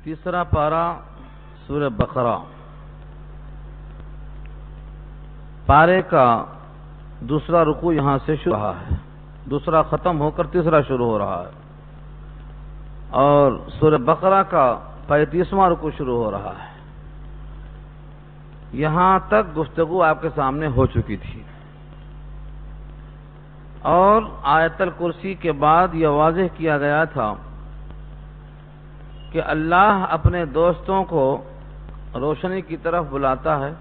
تیسرا پارہ سورہ بقرہ، پارے کا دوسرا رکوع یہاں سے شروع رہا ہے، دوسرا ختم ہو کر تیسرا شروع ہو رہا ہے، اور سورہ بقرہ کا 35واں رکوع شروع ہو رہا ہے۔ یہاں تک گفتگو آپ کے سامنے ہو چکی تھی، اور آیت الکرسی کے بعد یہ واضح کیا گیا تھا کہ اللہ اپنے دوستوں کو روشنی کی طرف بلاتا ہے،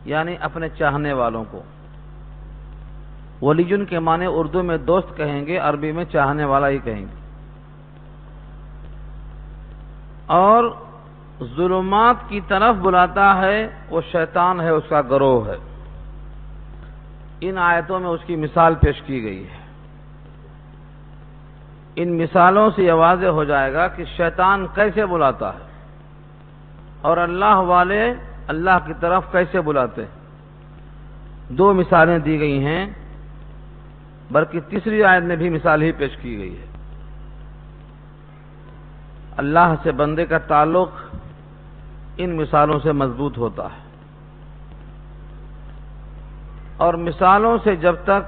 یعنی اپنے چاہنے والوں کو۔ ولیجن کے معنی اردو میں دوست کہیں گے، عربی میں چاہنے والا ہی کہیں گے۔ اور ظلمات کی طرف بلاتا ہے، وہ شیطان ہے، اس کا گروہ ہے۔ ان آیتوں میں اس کی مثال پیش کی گئی ہے۔ ان مثالوں سے یہ واضح ہو جائے گا کہ شیطان کیسے بلاتا ہے اور اللہ والے اللہ کی طرف کیسے بلاتے ہیں۔ دو مثالیں دی گئی ہیں، بلکہ تیسری آیت میں بھی مثال ہی پیش کی گئی ہے۔ اللہ سے بندے کا تعلق ان مثالوں سے مضبوط ہوتا ہے، اور مثالوں سے جب تک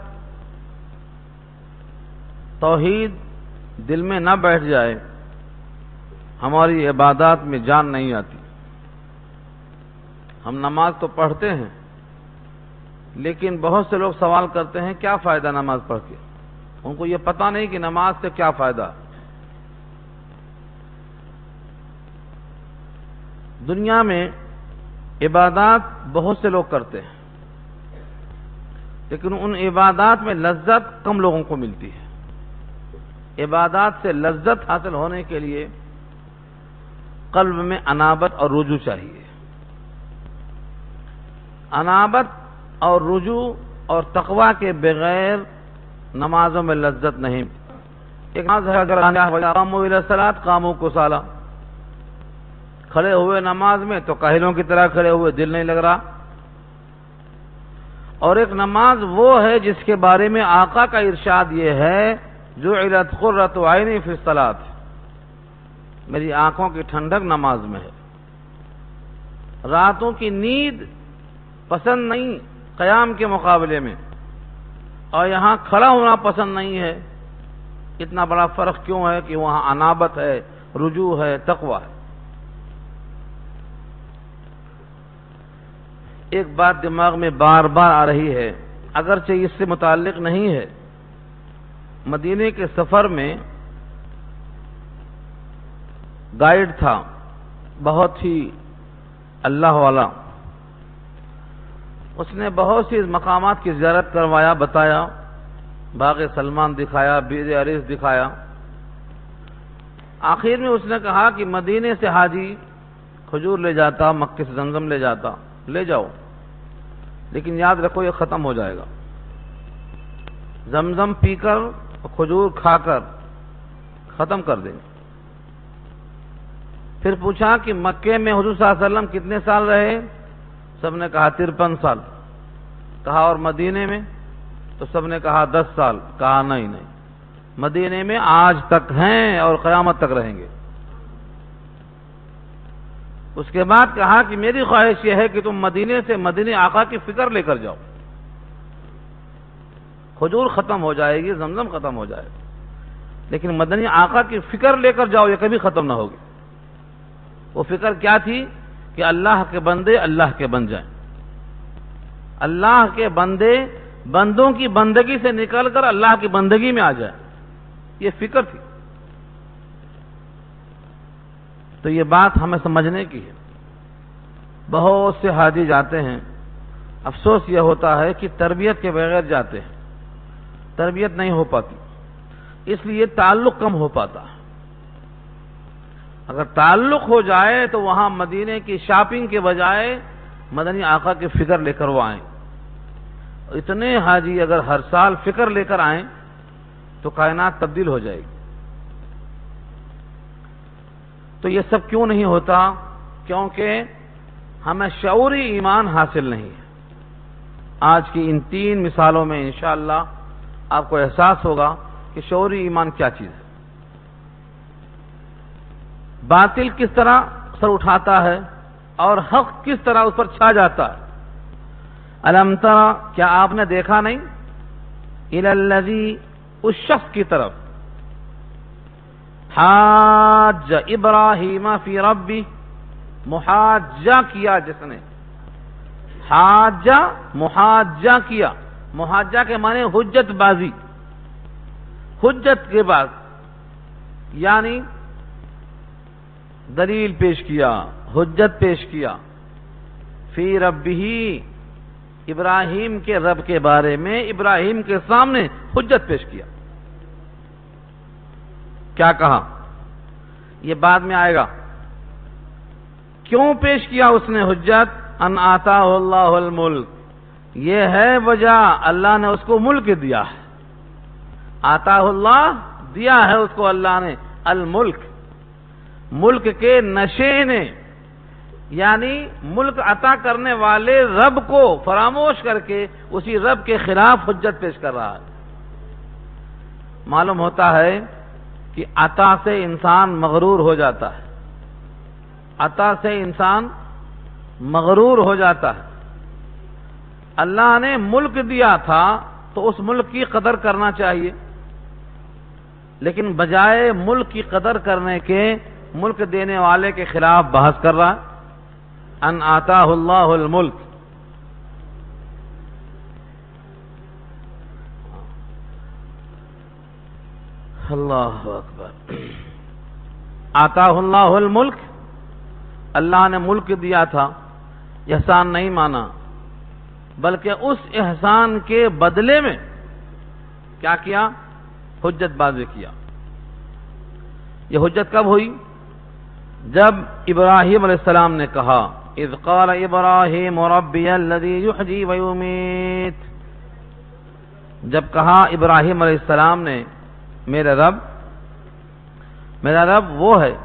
توحید دل میں نہ بیٹھ جائے، ہماری عبادات میں جان نہیں آتی۔ ہم نماز تو پڑھتے ہیں، لیکن بہت سے لوگ سوال کرتے ہیں کیا فائدہ نماز پڑھ کے؟ ان کو یہ پتہ نہیں کہ نماز سے کیا فائدہ۔ دنیا میں عبادات بہت سے لوگ کرتے ہیں، لیکن ان عبادات میں لذت کم لوگوں کو ملتی ہے۔ عبادات سے لذت حاصل ہونے کے لیے قلب میں انابت اور رجوع چاہیے۔ انابت اور رجوع اور تقوی کے بغیر نمازوں میں لذت نہیں۔ ایک نماز ہے، اگر قاموا الی الصلاۃ قاموا کسالى، کھڑے ہوئے نماز میں تو کاہلوں کی طرح کھڑے ہوئے، دل نہیں لگ رہا۔ اور ایک نماز وہ ہے جس کے بارے میں آقا کا ارشاد یہ ہے، جعلت قرۃ عینی فی الصلاۃ، میری آنکھوں کی ٹھنڈک نماز میں ہے۔ راتوں کی نیند پسند نہیں قیام کے مقابلے میں، اور یہاں کھڑا ہونا پسند نہیں ہے۔ اتنا بڑا فرق کیوں ہے کہ وہاں انابت ہے، رجوع ہے، تقوی ہے۔ ایک بات دماغ میں بار بار آ رہی ہے، اگرچہ اس سے متعلق نہیں ہے۔ مدینے کے سفر میں گائیڈ تھا، بہت ہی اللہ والا، اس نے بہت سی مقامات کی زیارت کروایا، بتایا، باغ سلمان دکھایا، بیر عریض دکھایا۔ آخر میں اس نے کہا کہ مدینے سے حاجی کھجور لے جاتا، مکے سے زمزم لے جاتا، لے جاؤ، لیکن یاد رکھو یہ ختم ہو جائے گا۔ زمزم پی کر، کھجور کھا کر ختم کر دیں گے۔ پھر پوچھا کہ مکے میں حضور صلی اللہ علیہ وسلم کتنے سال رہے؟ سب نے کہا 53 سال۔ کہا اور مدینے میں؟ تو سب نے کہا 10 سال۔ کہا نہیں، مدینے میں آج تک ہیں اور قیامت تک رہیں گے۔ اس کے بعد کہا کہ میری خواہش یہ ہے کہ تم مدینے سے مدینے آقا کی فکر لے کر جاؤ۔ کھجور ختم ہو جائے گی، زمزم ختم ہو جائے گا، لیکن مدنی آقا کی فکر لے کر جاؤ، یہ کبھی ختم نہ ہوگی۔ وہ فکر کیا تھی؟ کہ اللہ کے بندے اللہ کے بن جائیں، اللہ کے بندے بندوں کی بندگی سے نکل کر اللہ کی بندگی میں آ جائیں، یہ فکر تھی۔ تو یہ بات ہمیں سمجھنے کی ہے۔ بہت سے حاجی جاتے ہیں، افسوس یہ ہوتا ہے کہ تربیت کے بغیر جاتے ہیں، تربیت نہیں ہو پاتی، اس لیے تعلق کم ہو پاتا ہے۔ اگر تعلق ہو جائے تو وہاں مدینے کی شاپنگ کے بجائے مدنی آقا کی فکر لے کر وہ آئیں۔ اتنے حاجی اگر ہر سال فکر لے کر آئیں تو کائنات تبدیل ہو جائے گی۔ تو یہ سب کیوں نہیں ہوتا؟ کیونکہ ہمیں شعوری ایمان حاصل نہیں ہے۔ آج کی ان 3 مثالوں میں انشاءاللہ آپ کو احساس ہوگا کہ شعوری ایمان کیا چیز ہے۔ باطل کس طرح سر اٹھاتا ہے اور حق کس طرح اس پر چھا جاتا ہے۔ الم تر، کیا آپ نے دیکھا نہیں، الی الذی، اس شخص کی طرف، حاج ابراہیم فی ربی، محاجہ کیا جس نے، حاجہ محاجہ کیا، محاجہ کے معنی حجت بازی، حجت کے بعد یعنی دلیل پیش کیا، حجت پیش کیا، فی ربہ، ابراہیم کے رب کے بارے میں ابراہیم کے سامنے حجت پیش کیا۔ کیا کہا؟ یہ بعد میں آئے گا۔ کیوں پیش کیا اس نے حجت؟ ان آتاہ اللہ الملک، یہ ہے وجہ، اللہ نے اس کو ملک دیا ہے۔ آتاہ اللہ، دیا ہے اس کو اللہ نے، الملک، ملک کے نشے نے، یعنی ملک عطا کرنے والے رب کو فراموش کر کے اسی رب کے خلاف حجت پیش کر رہا ہے۔ معلوم ہوتا ہے کہ عطا سے انسان مغرور ہو جاتا ہے، عطا سے انسان مغرور ہو جاتا ہے۔ اللہ نے ملک دیا تھا تو اس ملک کی قدر کرنا چاہیے، لیکن بجائے ملک کی قدر کرنے کے ملک دینے والے کے خلاف بحث کر رہا ہے۔ ان آتاہ اللہ الملک، اللہ اکبر، آتاہ اللہ الملک، اللہ نے ملک دیا تھا، احسان نہیں مانا، بلکہ اس احسان کے بدلے میں کیا کیا؟ حجت بازی کیا۔ یہ حجت کب ہوئی؟ جب ابراہیم علیہ السلام نے کہا، اذ قال ابراہیم ربی الذی یحیی ویمیت، جب کہا ابراہیم علیہ السلام نے میرا رب وہ ہے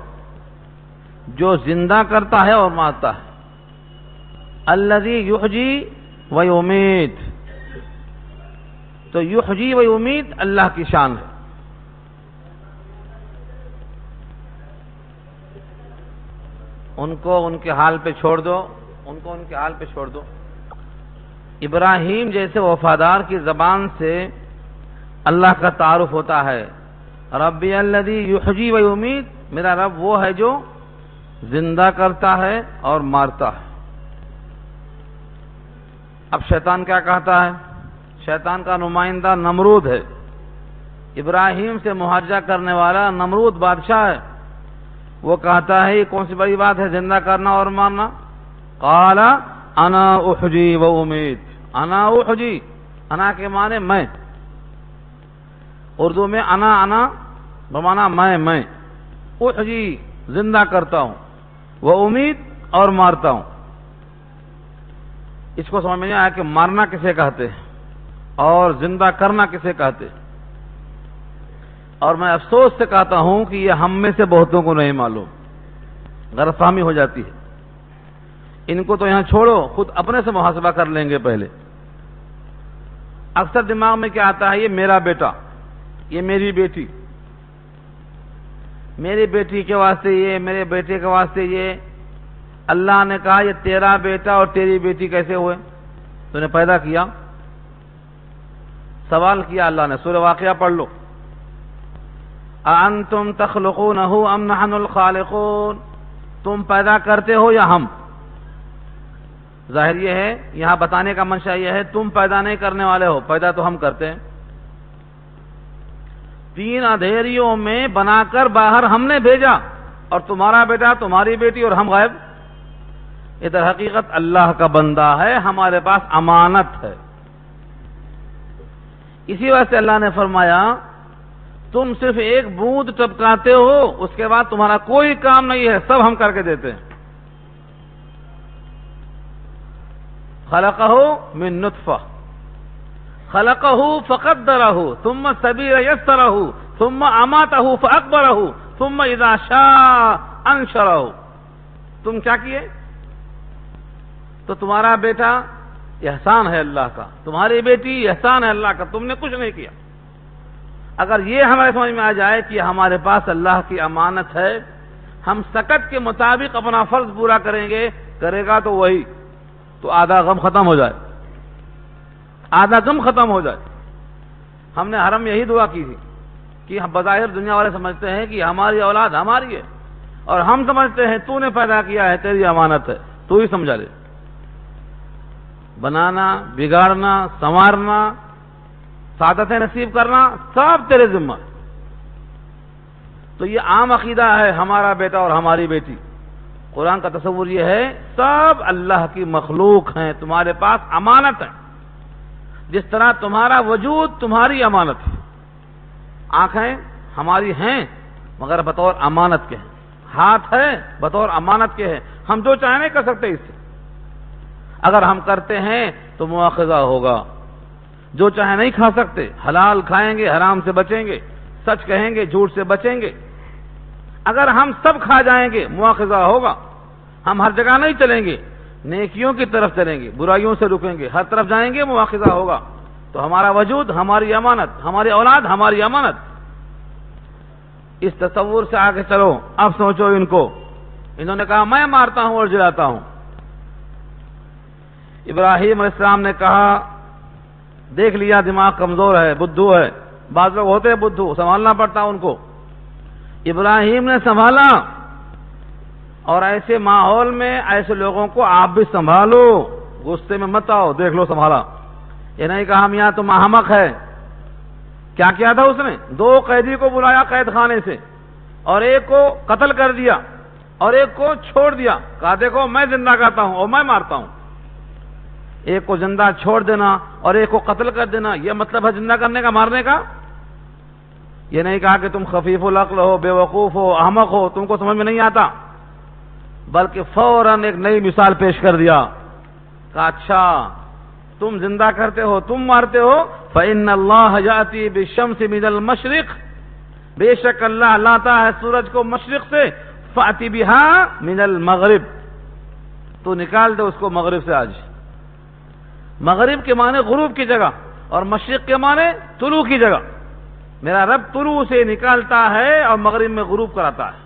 جو زندہ کرتا ہے اور مارتا ہے، الذی یحیی ویمیت، تو یحیی ویمیت اللہ کی شان ہے۔ ان کو ان کے حال پہ چھوڑ دو، ان کو ان کے حال پہ چھوڑ دو۔ ابراہیم جیسے وفادار کی زبان سے اللہ کا تعارف ہوتا ہے، ربی الذی یحیی ویمیت، میرا رب وہ ہے جو زندہ کرتا ہے اور مارتا ہے۔ اب شیطان کیا کہتا ہے؟ شیطان کا نمائندہ نمرود ہے، ابراہیم سے محاجہ کرنے والا نمرود بادشاہ ہے۔ وہ کہتا ہے یہ کون سی بڑی بات ہے زندہ کرنا اور مارنا؟ قال انا احجی و امید، انا احجی، انا کے معنی میں، اردو میں انا بمانا میں، احجی زندہ کرتا ہوں، وہ امید اور مارتا ہوں۔ اس کو سمجھ میں نہیں آیا کہ مارنا کسے کہتے اور زندہ کرنا کسے کہتے، اور میں افسوس سے کہتا ہوں کہ یہ ہم میں سے بہتوں کو نہیں معلوم، غلط فہمی ہو جاتی ہے۔ ان کو تو یہاں چھوڑو، خود اپنے سے محاسبہ کر لیں گے پہلے۔ اکثر دماغ میں کیا آتا ہے؟ یہ میرا بیٹا، یہ میری بیٹی، میری بیٹی کے واسطے یہ، میرے بیٹے کے واسطے یہ۔ اللہ نے کہا یہ تیرا بیٹا اور تیری بیٹی کیسے ہوئے؟ تو نے پیدا کیا، سوال کیا اللہ نے، سورہ واقعہ پڑھ لو، اَأَنْتُمْ تَخْلُقُونَهُ أَمْ نَحْنُ الْخَالِقُونَ، تم پیدا کرتے ہو یا ہم؟ ظاہر یہ ہے، یہاں بتانے کا منشا یہ ہے تم پیدا نہیں کرنے والے ہو، پیدا تو ہم کرتے ہیں۔ تین اندھیریوں میں بنا کر باہر ہم نے بھیجا، اور تمہارا بیٹا، تمہاری بیٹی اور ہم غائب۔ یہ در حقیقت اللہ کا بندہ ہے، ہمارے پاس امانت ہے۔ اسی وجہ سے اللہ نے فرمایا تم صرف ایک بوند ٹپکاتے ہو، اس کے بعد تمہارا کوئی کام نہیں ہے، سب ہم کر کے دیتے ہیں۔ خلقہ من نطفہ، خلقہ فقدرہ ثم السبیل یسرہ ثم اماتہ فاقبرہ ثم اذا شاء انشرہ۔ تم کیا کیے؟ تو تمہارا بیٹا احسان ہے اللہ کا، تمہاری بیٹی احسان ہے اللہ کا، تم نے کچھ نہیں کیا۔ اگر یہ ہمارے سمجھ میں آ جائے کہ ہمارے پاس اللہ کی امانت ہے، ہم سکت کے مطابق اپنا فرض پورا کریں گے، کرے گا تو وہی، تو آدھا غم ختم ہو جائے، آدھا غم ختم ہو جائے۔ ہم نے حرم یہی دعا کی تھی کہ ہم بظاہر دنیا والے سمجھتے ہیں کہ ہماری اولاد ہماری ہے، اور ہم سمجھتے ہیں تو نے پیدا کیا ہے، تیری امانت ہے، تو ہی سمجھا لے۔ بنانا، بگاڑنا، سنوارنا، سعادتیں نصیب کرنا سب تیرے ذمہ۔ تو یہ عام عقیدہ ہے ہمارا بیٹا اور ہماری بیٹی۔ قرآن کا تصور یہ ہے سب اللہ کی مخلوق ہیں، تمہارے پاس امانت ہے، جس طرح تمہارا وجود تمہاری امانت ہے۔ آنکھیں ہماری ہیں مگر بطور امانت کے ہیں، ہاتھ ہے بطور امانت کے ہیں، ہم جو چاہیں نہیں کر سکتے اس سے، اگر ہم کرتے ہیں تو مواخذہ ہوگا۔ جو چاہے نہیں کھا سکتے، حلال کھائیں گے، حرام سے بچیں گے، سچ کہیں گے، جھوٹ سے بچیں گے۔ اگر ہم سب کھا جائیں گے مواخذہ ہوگا، ہم ہر جگہ نہیں چلیں گے، نیکیوں کی طرف چلیں گے، برائیوں سے رکیں گے، ہر طرف جائیں گے مواخذہ ہوگا۔ تو ہمارا وجود ہماری امانت، ہماری اولاد ہماری امانت۔ اس تصور سے آگے چلو، اب سوچو ان کو، انہوں نے کہا میں مارتا ہوں اور جلاتا ہوں۔ ابراہیم علیہ السلام نے کہا دیکھ لیا دماغ کمزور ہے، بدھو ہے، بعض لوگ ہوتے ہیں بدھو، سنبھالنا پڑتا ان کو۔ ابراہیم نے سنبھالا، اور ایسے ماحول میں ایسے لوگوں کو آپ بھی سنبھالو، غصے میں مت آؤ، دیکھ لو سنبھالا۔ یہ نہیں کہا میاں تم احمق ہے۔ کیا کیا تھا اس نے؟ 2 قیدی کو بلایا قید خانے سے، اور ایک کو قتل کر دیا اور ایک کو چھوڑ دیا، کہا دیکھو میں زندہ کرتا ہوں اور میں مارتا ہوں۔ ایک کو زندہ چھوڑ دینا اور ایک کو قتل کر دینا، یہ مطلب ہے زندہ کرنے کا، مارنے کا؟ یہ نہیں کہا کہ تم خفیف العقل ہو، بے وقوف ہو، احمق ہو، تم کو سمجھ میں نہیں آتا، بلکہ فوراً ایک نئی مثال پیش کر دیا، کہا اچھا تم زندہ کرتے ہو، تم مارتے ہو، فَإِنَّ اللَّهَ يَأْتِي بِالشَّمْسِ مِنَ الْمَشْرِقِ، بے شک اللہ لاتا ہے سورج کو مشرق سے، فَأْتِ بِهَا مِنَ الْمَغْرِبِ، تو نکال دے اس کو مغرب سے۔ آج مغرب کے معنی غروب کی جگہ، اور مشرق کے معنی طلوع کی جگہ۔ میرا رب طلوع سے نکالتا ہے اور مغرب میں غروب کراتا ہے،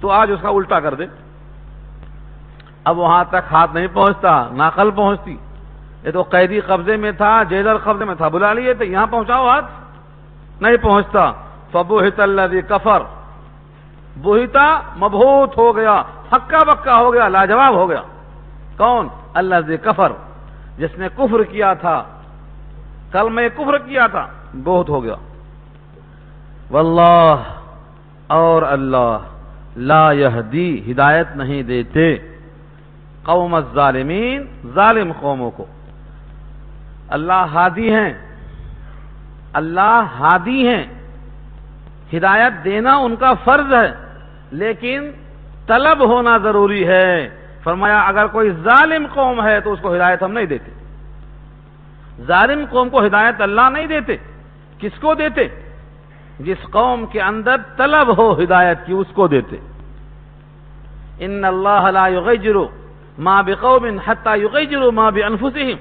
تو آج اس کا الٹا کر دے۔ اب وہاں تک ہاتھ نہیں پہنچتا، ناقل پہنچتی، یہ تو قیدی قبضے میں تھا، جیلر قبضے میں تھا، بلا لیے تھے، یہاں پہنچاؤ ہاتھ، نہیں پہنچتا۔ فَبُهِتَ الَّذِي كَفَرَ، بہتا مبہوت ہو گیا، ہکا بکا ہو گیا، لاجواب ہو گیا۔ کون؟ الَّذِي كَفَرَ، جس نے کفر کیا تھا، کلمہ کفر کیا تھا، بہت ہو گیا۔ واللہ، اور اللہ، لا یہدی، ہدایت نہیں دیتے، قوم الظالمین، ظالم قوموں کو۔ اللہ ہادی ہیں، اللہ ہادی ہیں، ہدایت دینا ان کا فرض ہے، لیکن طلب ہونا ضروری ہے۔ فرمایا اگر کوئی ظالم قوم ہے تو اس کو ہدایت ہم نہیں دیتے۔ ظالم قوم کو ہدایت اللہ نہیں دیتے، کس کو دیتے؟ جس قوم کے اندر طلب ہو ہدایت کی، اس کو دیتے۔ ان اللہ لا یغیر ما بقوم حتى یغیروا ما بانفسهم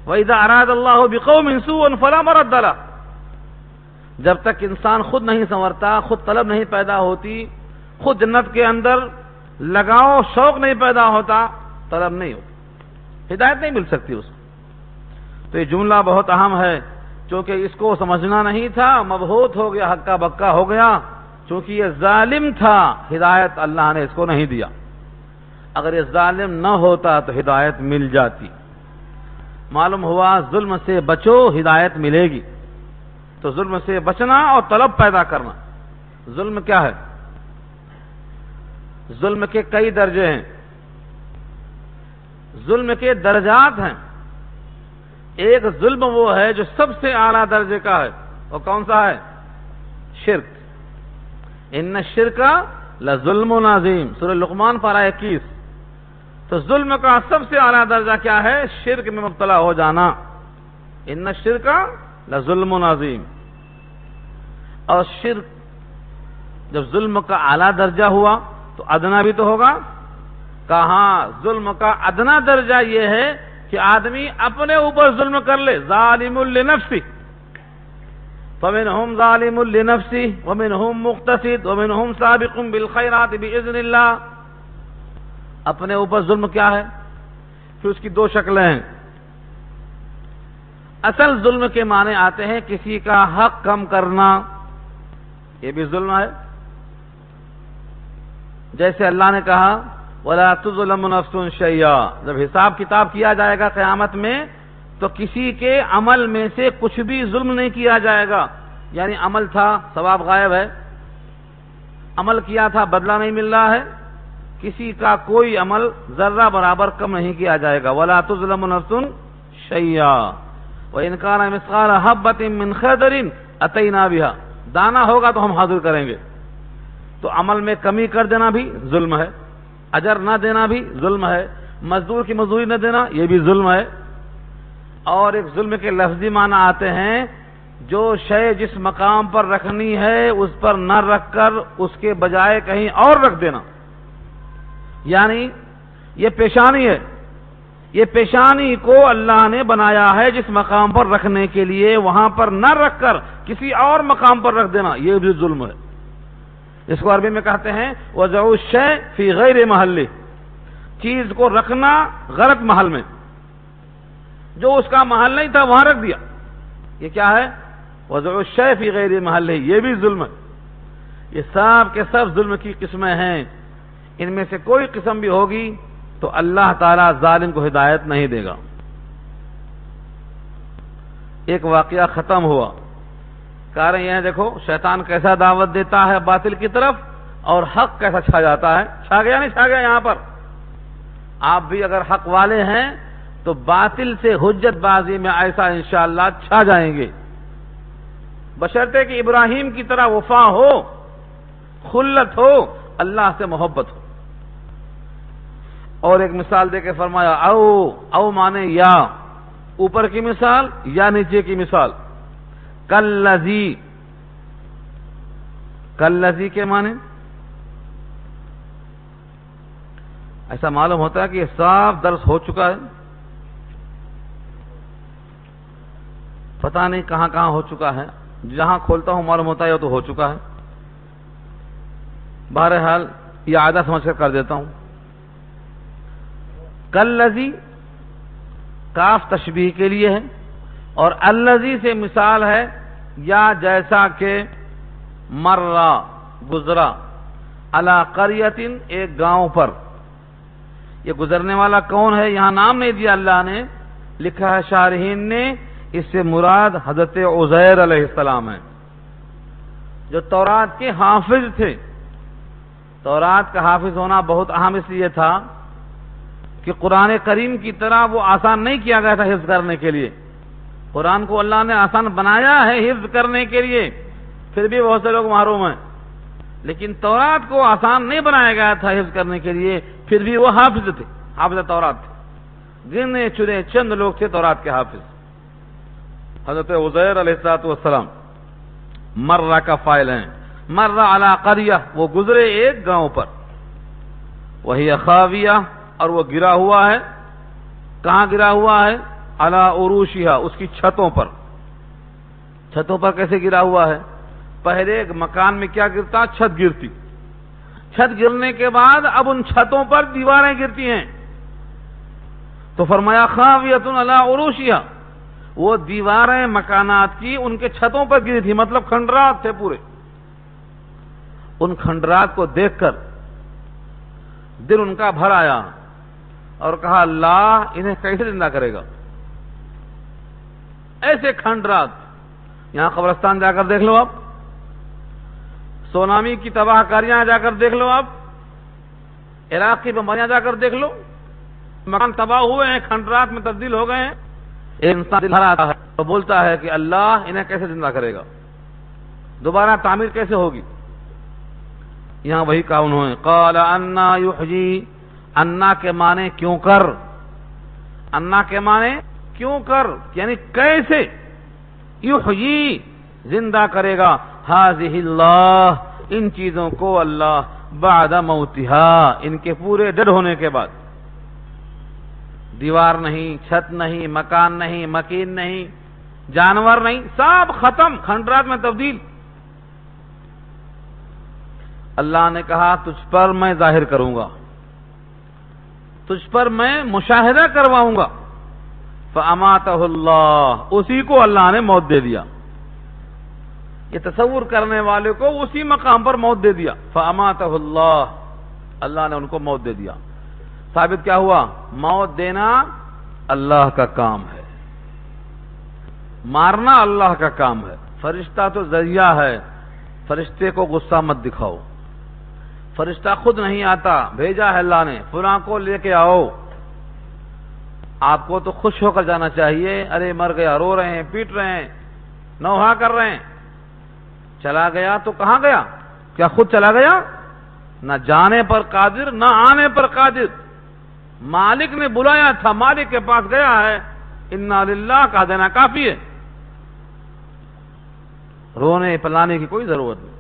واذا اراد اللہ بقوم سوءا فلا مرد له، جب تک انسان خود نہیں سنورتا، خود طلب نہیں پیدا ہوتی، خود جنت کے اندر لگاؤ شوق نہیں پیدا ہوتا، طلب نہیں ہوتی، ہدایت نہیں مل سکتی اس کو۔ تو یہ جملہ بہت اہم ہے، چونکہ اس کو سمجھنا نہیں تھا، مبہوت ہو گیا، ہکا بکا ہو گیا، چونکہ یہ ظالم تھا، ہدایت اللہ نے اس کو نہیں دیا۔ اگر یہ ظالم نہ ہوتا تو ہدایت مل جاتی۔ معلوم ہوا ظلم سے بچو، ہدایت ملے گی۔ تو ظلم سے بچنا اور طلب پیدا کرنا۔ ظلم کیا ہے؟ ظلم کے کئی درجے ہیں، ظلم کے درجات ہیں۔ ایک ظلم وہ ہے جو سب سے اعلیٰ درجے کا ہے، وہ کون سا ہے؟ شرک۔ ان الشرک لظلم عظیم، سورہ لقمان پارہ 21۔ تو ظلم کا سب سے اعلیٰ درجہ کیا ہے؟ شرک میں مبتلا ہو جانا۔ ان الشرک لظلم عظیم۔ اور شرک جب ظلم کا اعلیٰ درجہ ہوا تو ادنا بھی تو ہوگا۔ کہاں ظلم کا ادنا درجہ یہ ہے کہ آدمی اپنے اوپر ظلم کر لے، ظالم لنفسہ، فمنهم ظالم لنفسه ومنهم مقتصد ومنهم سابق بالخيرات بإذن اللہ. اپنے اوپر ظلم کیا ہے؟ پھر اس کی دو شکلیں ہیں. اصل ظلم کے معنی آتے ہیں کسی کا حق کم کرنا، یہ بھی ظلم ہے. جیسے اللہ نے کہا وَلَا تُظْلَمُ نَفْسٌ شَيْئًا، جب حساب کتاب کیا جائے گا قیامت میں تو کسی کے عمل میں سے کچھ بھی ظلم نہیں کیا جائے گا. یعنی عمل تھا، ثواب غائب ہے، عمل کیا تھا، بدلہ نہیں مل رہا ہے، کسی کا کوئی عمل ذرہ برابر کم نہیں کیا جائے گا. وَلَا تُظْلَمُ نَفْسٌ شَيْئًا وَإِنْ كَانَ مِثْقَالَ حَبَّةٍ مِّنْ خَرْدَلٍ أَتَيْنَا بِهَا، دانا ہوگا تو ہم حاضر کریں گے. تو عمل میں کمی کر دینا بھی ظلم ہے، اجر نہ دینا بھی ظلم ہے، مزدور کی مزدوری نہ دینا یہ بھی ظلم ہے. اور ایک ظلم کے لفظی معنی آتے ہیں جو شے جس مقام پر رکھنی ہے اس پر نہ رکھ کر اس کے بجائے کہیں اور رکھ دینا. یعنی یہ پیشانی ہے، یہ پیشانی کو اللہ نے بنایا ہے جس مقام پر رکھنے کے لیے، وہاں پر نہ رکھ کر کسی اور مقام پر رکھ دینا یہ بھی ظلم ہے. اس کو عربی میں کہتے ہیں وضع الشیء فی غیر محلہ، چیز کو رکھنا غلط محل میں، جو اس کا محل نہیں تھا وہاں رکھ دیا. یہ کیا ہے؟ وضع الشیء فی غیر محلہ، یہ بھی ظلم ہے. یہ سب کے سب ظلم کی قسمیں ہیں. ان میں سے کوئی قسم بھی ہوگی تو اللہ تعالیٰ ظالم کو ہدایت نہیں دے گا. ایک واقعہ ختم ہوا، کہہ رہے ہیں دیکھو شیطان کیسا دعوت دیتا ہے باطل کی طرف اور حق کیسا چھا جاتا ہے. چھا گیا نہیں چھا گیا؟ یہاں پر آپ بھی اگر حق والے ہیں تو باطل سے حجت بازی میں ایسا انشاءاللہ چھا جائیں گے، بشرطے کہ ابراہیم کی طرح وفا ہو، خلت ہو، اللہ سے محبت ہو. اور ایک مثال دے کے فرمایا او مانے یا، اوپر کی مثال یا نیچے کی مثال. کلذی کے معنی ایسا معلوم ہوتا ہے کہ یہ صاف درس ہو چکا ہے، پتہ نہیں کہاں کہاں ہو چکا ہے، جہاں کھولتا ہوں معلوم ہوتا ہے تو ہو چکا ہے. بہرحال یہ عادت سمجھ کر دیتا ہوں. کلذی کاف تشبیہ کے لیے ہے اور الذی سے مثال ہے یا جیسا کہ مرہ گزرا، علی قریۃ ایک گاؤں پر. یہ گزرنے والا کون ہے یہاں نام نہیں دیا اللہ نے، لکھا ہے شارحین نے اس سے مراد حضرت عزیر علیہ السلام ہے جو تورات کے حافظ تھے. تورات کا حافظ ہونا بہت اہم اس لیے تھا کہ قرآن کریم کی طرح وہ آسان نہیں کیا گیا تھا حفظ کرنے کے لیے. قرآن کو اللہ نے آسان بنایا ہے حفظ کرنے کے لیے، پھر بھی بہت سے لوگ محروم ہیں. لیکن تورات کو آسان نہیں بنایا گیا تھا حفظ کرنے کے لیے، پھر بھی وہ حافظ تھے، حافظ تورات تھے. گنے چنے چند لوگ تھے تورات کے حافظ. حضرت عزیر علیہ السلام مرہ کا فاعل ہیں. مرہ علی قریہ، وہ گزرے ایک گاؤں پر. وہی خاویہ، اور وہ گرا ہوا ہے. کہاں گرا ہوا ہے؟ علی عروشہا، اس کی چھتوں پر. چھتوں پر کیسے گرا ہوا ہے؟ پہلے ایک مکان میں کیا گرتا؟ چھت گرتی. چھت گرنے کے بعد اب ان چھتوں پر دیواریں گرتی ہیں. تو فرمایا خاویۃ علی عروشہا، وہ دیواریں مکانات کی ان کے چھتوں پر گری تھی، مطلب کھنڈرات تھے پورے. ان کھنڈرات کو دیکھ کر دل ان کا بھر آیا اور کہا اللہ انہیں کیسے زندہ کرے گا؟ ایسے کھنڈرات. یہاں قبرستان جا کر دیکھ لو، آپ سونامی کی تباہ کاریاں جا کر دیکھ لو، آپ عراق کی بمباریاں جا کر دیکھ لو، مکان تباہ ہوئے ہیں، کھنڈرات میں تبدیل ہو گئے ہیں. ایک انسان دل بھر آتا ہے تو بولتا ہے کہ اللہ انہیں کیسے زندہ کرے گا، دوبارہ تعمیر کیسے ہوگی؟ یہاں وہی کہا انہوں نے قال انا یحیی. انا کے معنی کیوں کر، انا کے معنی کیوں کر یعنی کیسے. یحیی زندہ کرے گا، ہذہ اللہ ان چیزوں کو اللہ، بعد موتہا ان کے پورے ڈیڈ ہونے کے بعد. دیوار نہیں، چھت نہیں، مکان نہیں، مکین نہیں، جانور نہیں، سب ختم، کھنڈرات میں تبدیل۔ اللہ نے کہا تجھ پر میں ظاہر کروں گا، تجھ پر میں مشاہدہ کرواؤں گا۔ فَأَمَاتَهُ اللَّهُ، اسی کو اللہ نے موت دے دیا۔ یہ تصور کرنے والے کو اسی مقام پر موت دے دیا۔ فَأَمَاتَهُ اللَّهُ، اللہ نے ان کو موت دے دیا۔ ثابت کیا ہوا؟ موت دینا اللہ کا کام ہے، مارنا اللہ کا کام ہے۔ فرشتہ تو ذریعہ ہے، فرشتے کو غصہ مت دکھاؤ، فرشتہ خود نہیں آتا، بھیجا ہے اللہ نے، فلاں کو لے کے آؤ۔ آپ کو تو خوش ہو کر جانا چاہیے، ارے مر گیا، رو رہے ہیں، پیٹ رہے ہیں، نوحہ کر رہے ہیں۔ چلا گیا تو کہاں گیا؟ کیا خود چلا گیا؟ نہ جانے پر قادر، نہ آنے پر قادر۔ مالک نے بلایا تھا، مالک کے پاس گیا ہے، انا للہ کہہ دینا کافی ہے، رونے پلانے کی کوئی ضرورت نہیں۔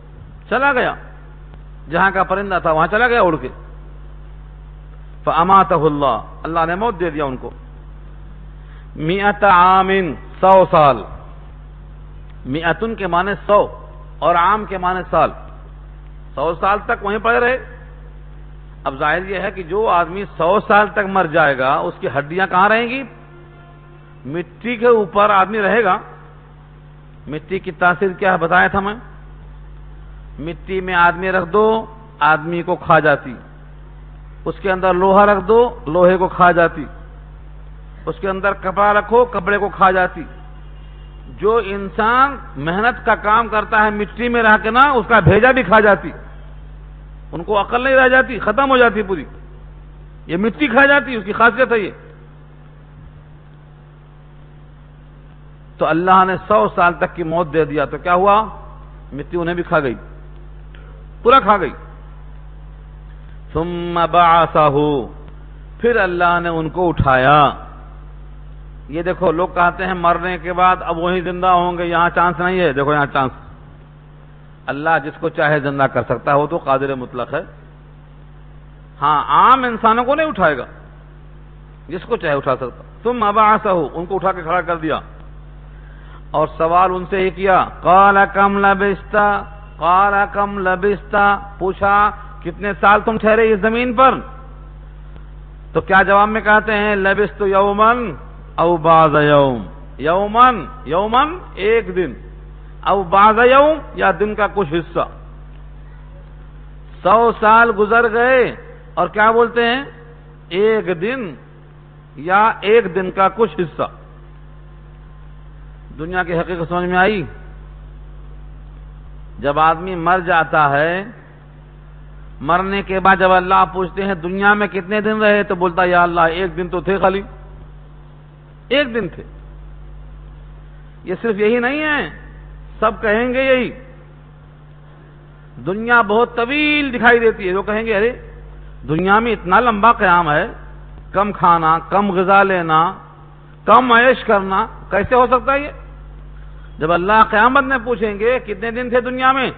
چلا گیا، جہاں کا پرندہ تھا وہاں چلا گیا اڑ کے۔ فَأَمَاتَهُ اللَّهُ، اللہ نے موت دے دیا ان کو۔ 100 عام، 100 سال۔ 100 کے معنی 100 اور عام کے معنی سال، 100 سال تک وہیں پڑے رہے۔ اب ظاہر یہ ہے کہ جو آدمی 100 سال تک مر جائے گا اس کی ہڈیاں کہاں رہیں گی؟ مٹی کے اوپر آدمی رہے گا۔ مٹی کی تاثیر کیا ہے بتایا تھا میں؟ مٹی میں آدمی رکھ دو، آدمی کو کھا جاتی۔ اس کے اندر لوہا رکھ دو، لوہے کو کھا جاتی۔ اس کے اندر کپڑا رکھو، کپڑے کو کھا جاتی۔ جو انسان محنت کا کام کرتا ہے مٹی میں رہ کے نا، اس کا بھیجا بھی کھا جاتی، ان کو عقل نہیں رہ جاتی، ختم ہو جاتی پوری، یہ مٹی کھا جاتی، اس کی خاصیت ہے یہ۔ تو اللہ نے 100 سال تک کی موت دے دیا تو کیا ہوا؟ مٹی انہیں بھی کھا گئی، پورا کھا گئی۔ ثم بعثہ، پھر اللہ نے ان کو اٹھایا۔ یہ دیکھو لوگ کہتے ہیں مرنے کے بعد اب وہی زندہ ہوں گے، یہاں چانس نہیں ہے۔ دیکھو یہاں چانس، اللہ جس کو چاہے زندہ کر سکتا ہے، وہ تو قادر مطلق ہے۔ ہاں عام انسانوں کو نہیں اٹھائے گا، جس کو چاہے اٹھا سکتا۔ ثم بعثہ، ان کو اٹھا کے کھڑا کر دیا اور سوال ان سے ہی کیا، قال کم لبثت، قال کم لبثت، پوچھا کتنے سال تم ٹھہرے اس زمین پر؟ تو کیا جواب میں کہتے ہیں؟ لبثت یوما او بعض یوم، یومن، یومن ایک دن، او بعض یوم یا دن کا کچھ حصہ۔ 100 سال گزر گئے اور کیا بولتے ہیں؟ ایک دن یا ایک دن کا کچھ حصہ۔ دنیا کی حقیقت سمجھ میں آئی؟ جب آدمی مر جاتا ہے، مرنے کے بعد جب اللہ پوچھتے ہیں دنیا میں کتنے دن رہے، تو بولتا یا اللہ ایک دن تو تھے، خالی ایک دن تھے۔ یہ صرف یہی نہیں ہے، سب کہیں گے یہی۔ دنیا بہت طویل دکھائی دیتی ہے، وہ کہیں گے ارے دنیا میں اتنا لمبا قیام ہے، کم کھانا، کم غذا لینا، کم عیش کرنا، کیسے ہو سکتا ہے یہ؟ جب اللہ قیامت میں پوچھیں گے کتنے دن تھے دنیا میں،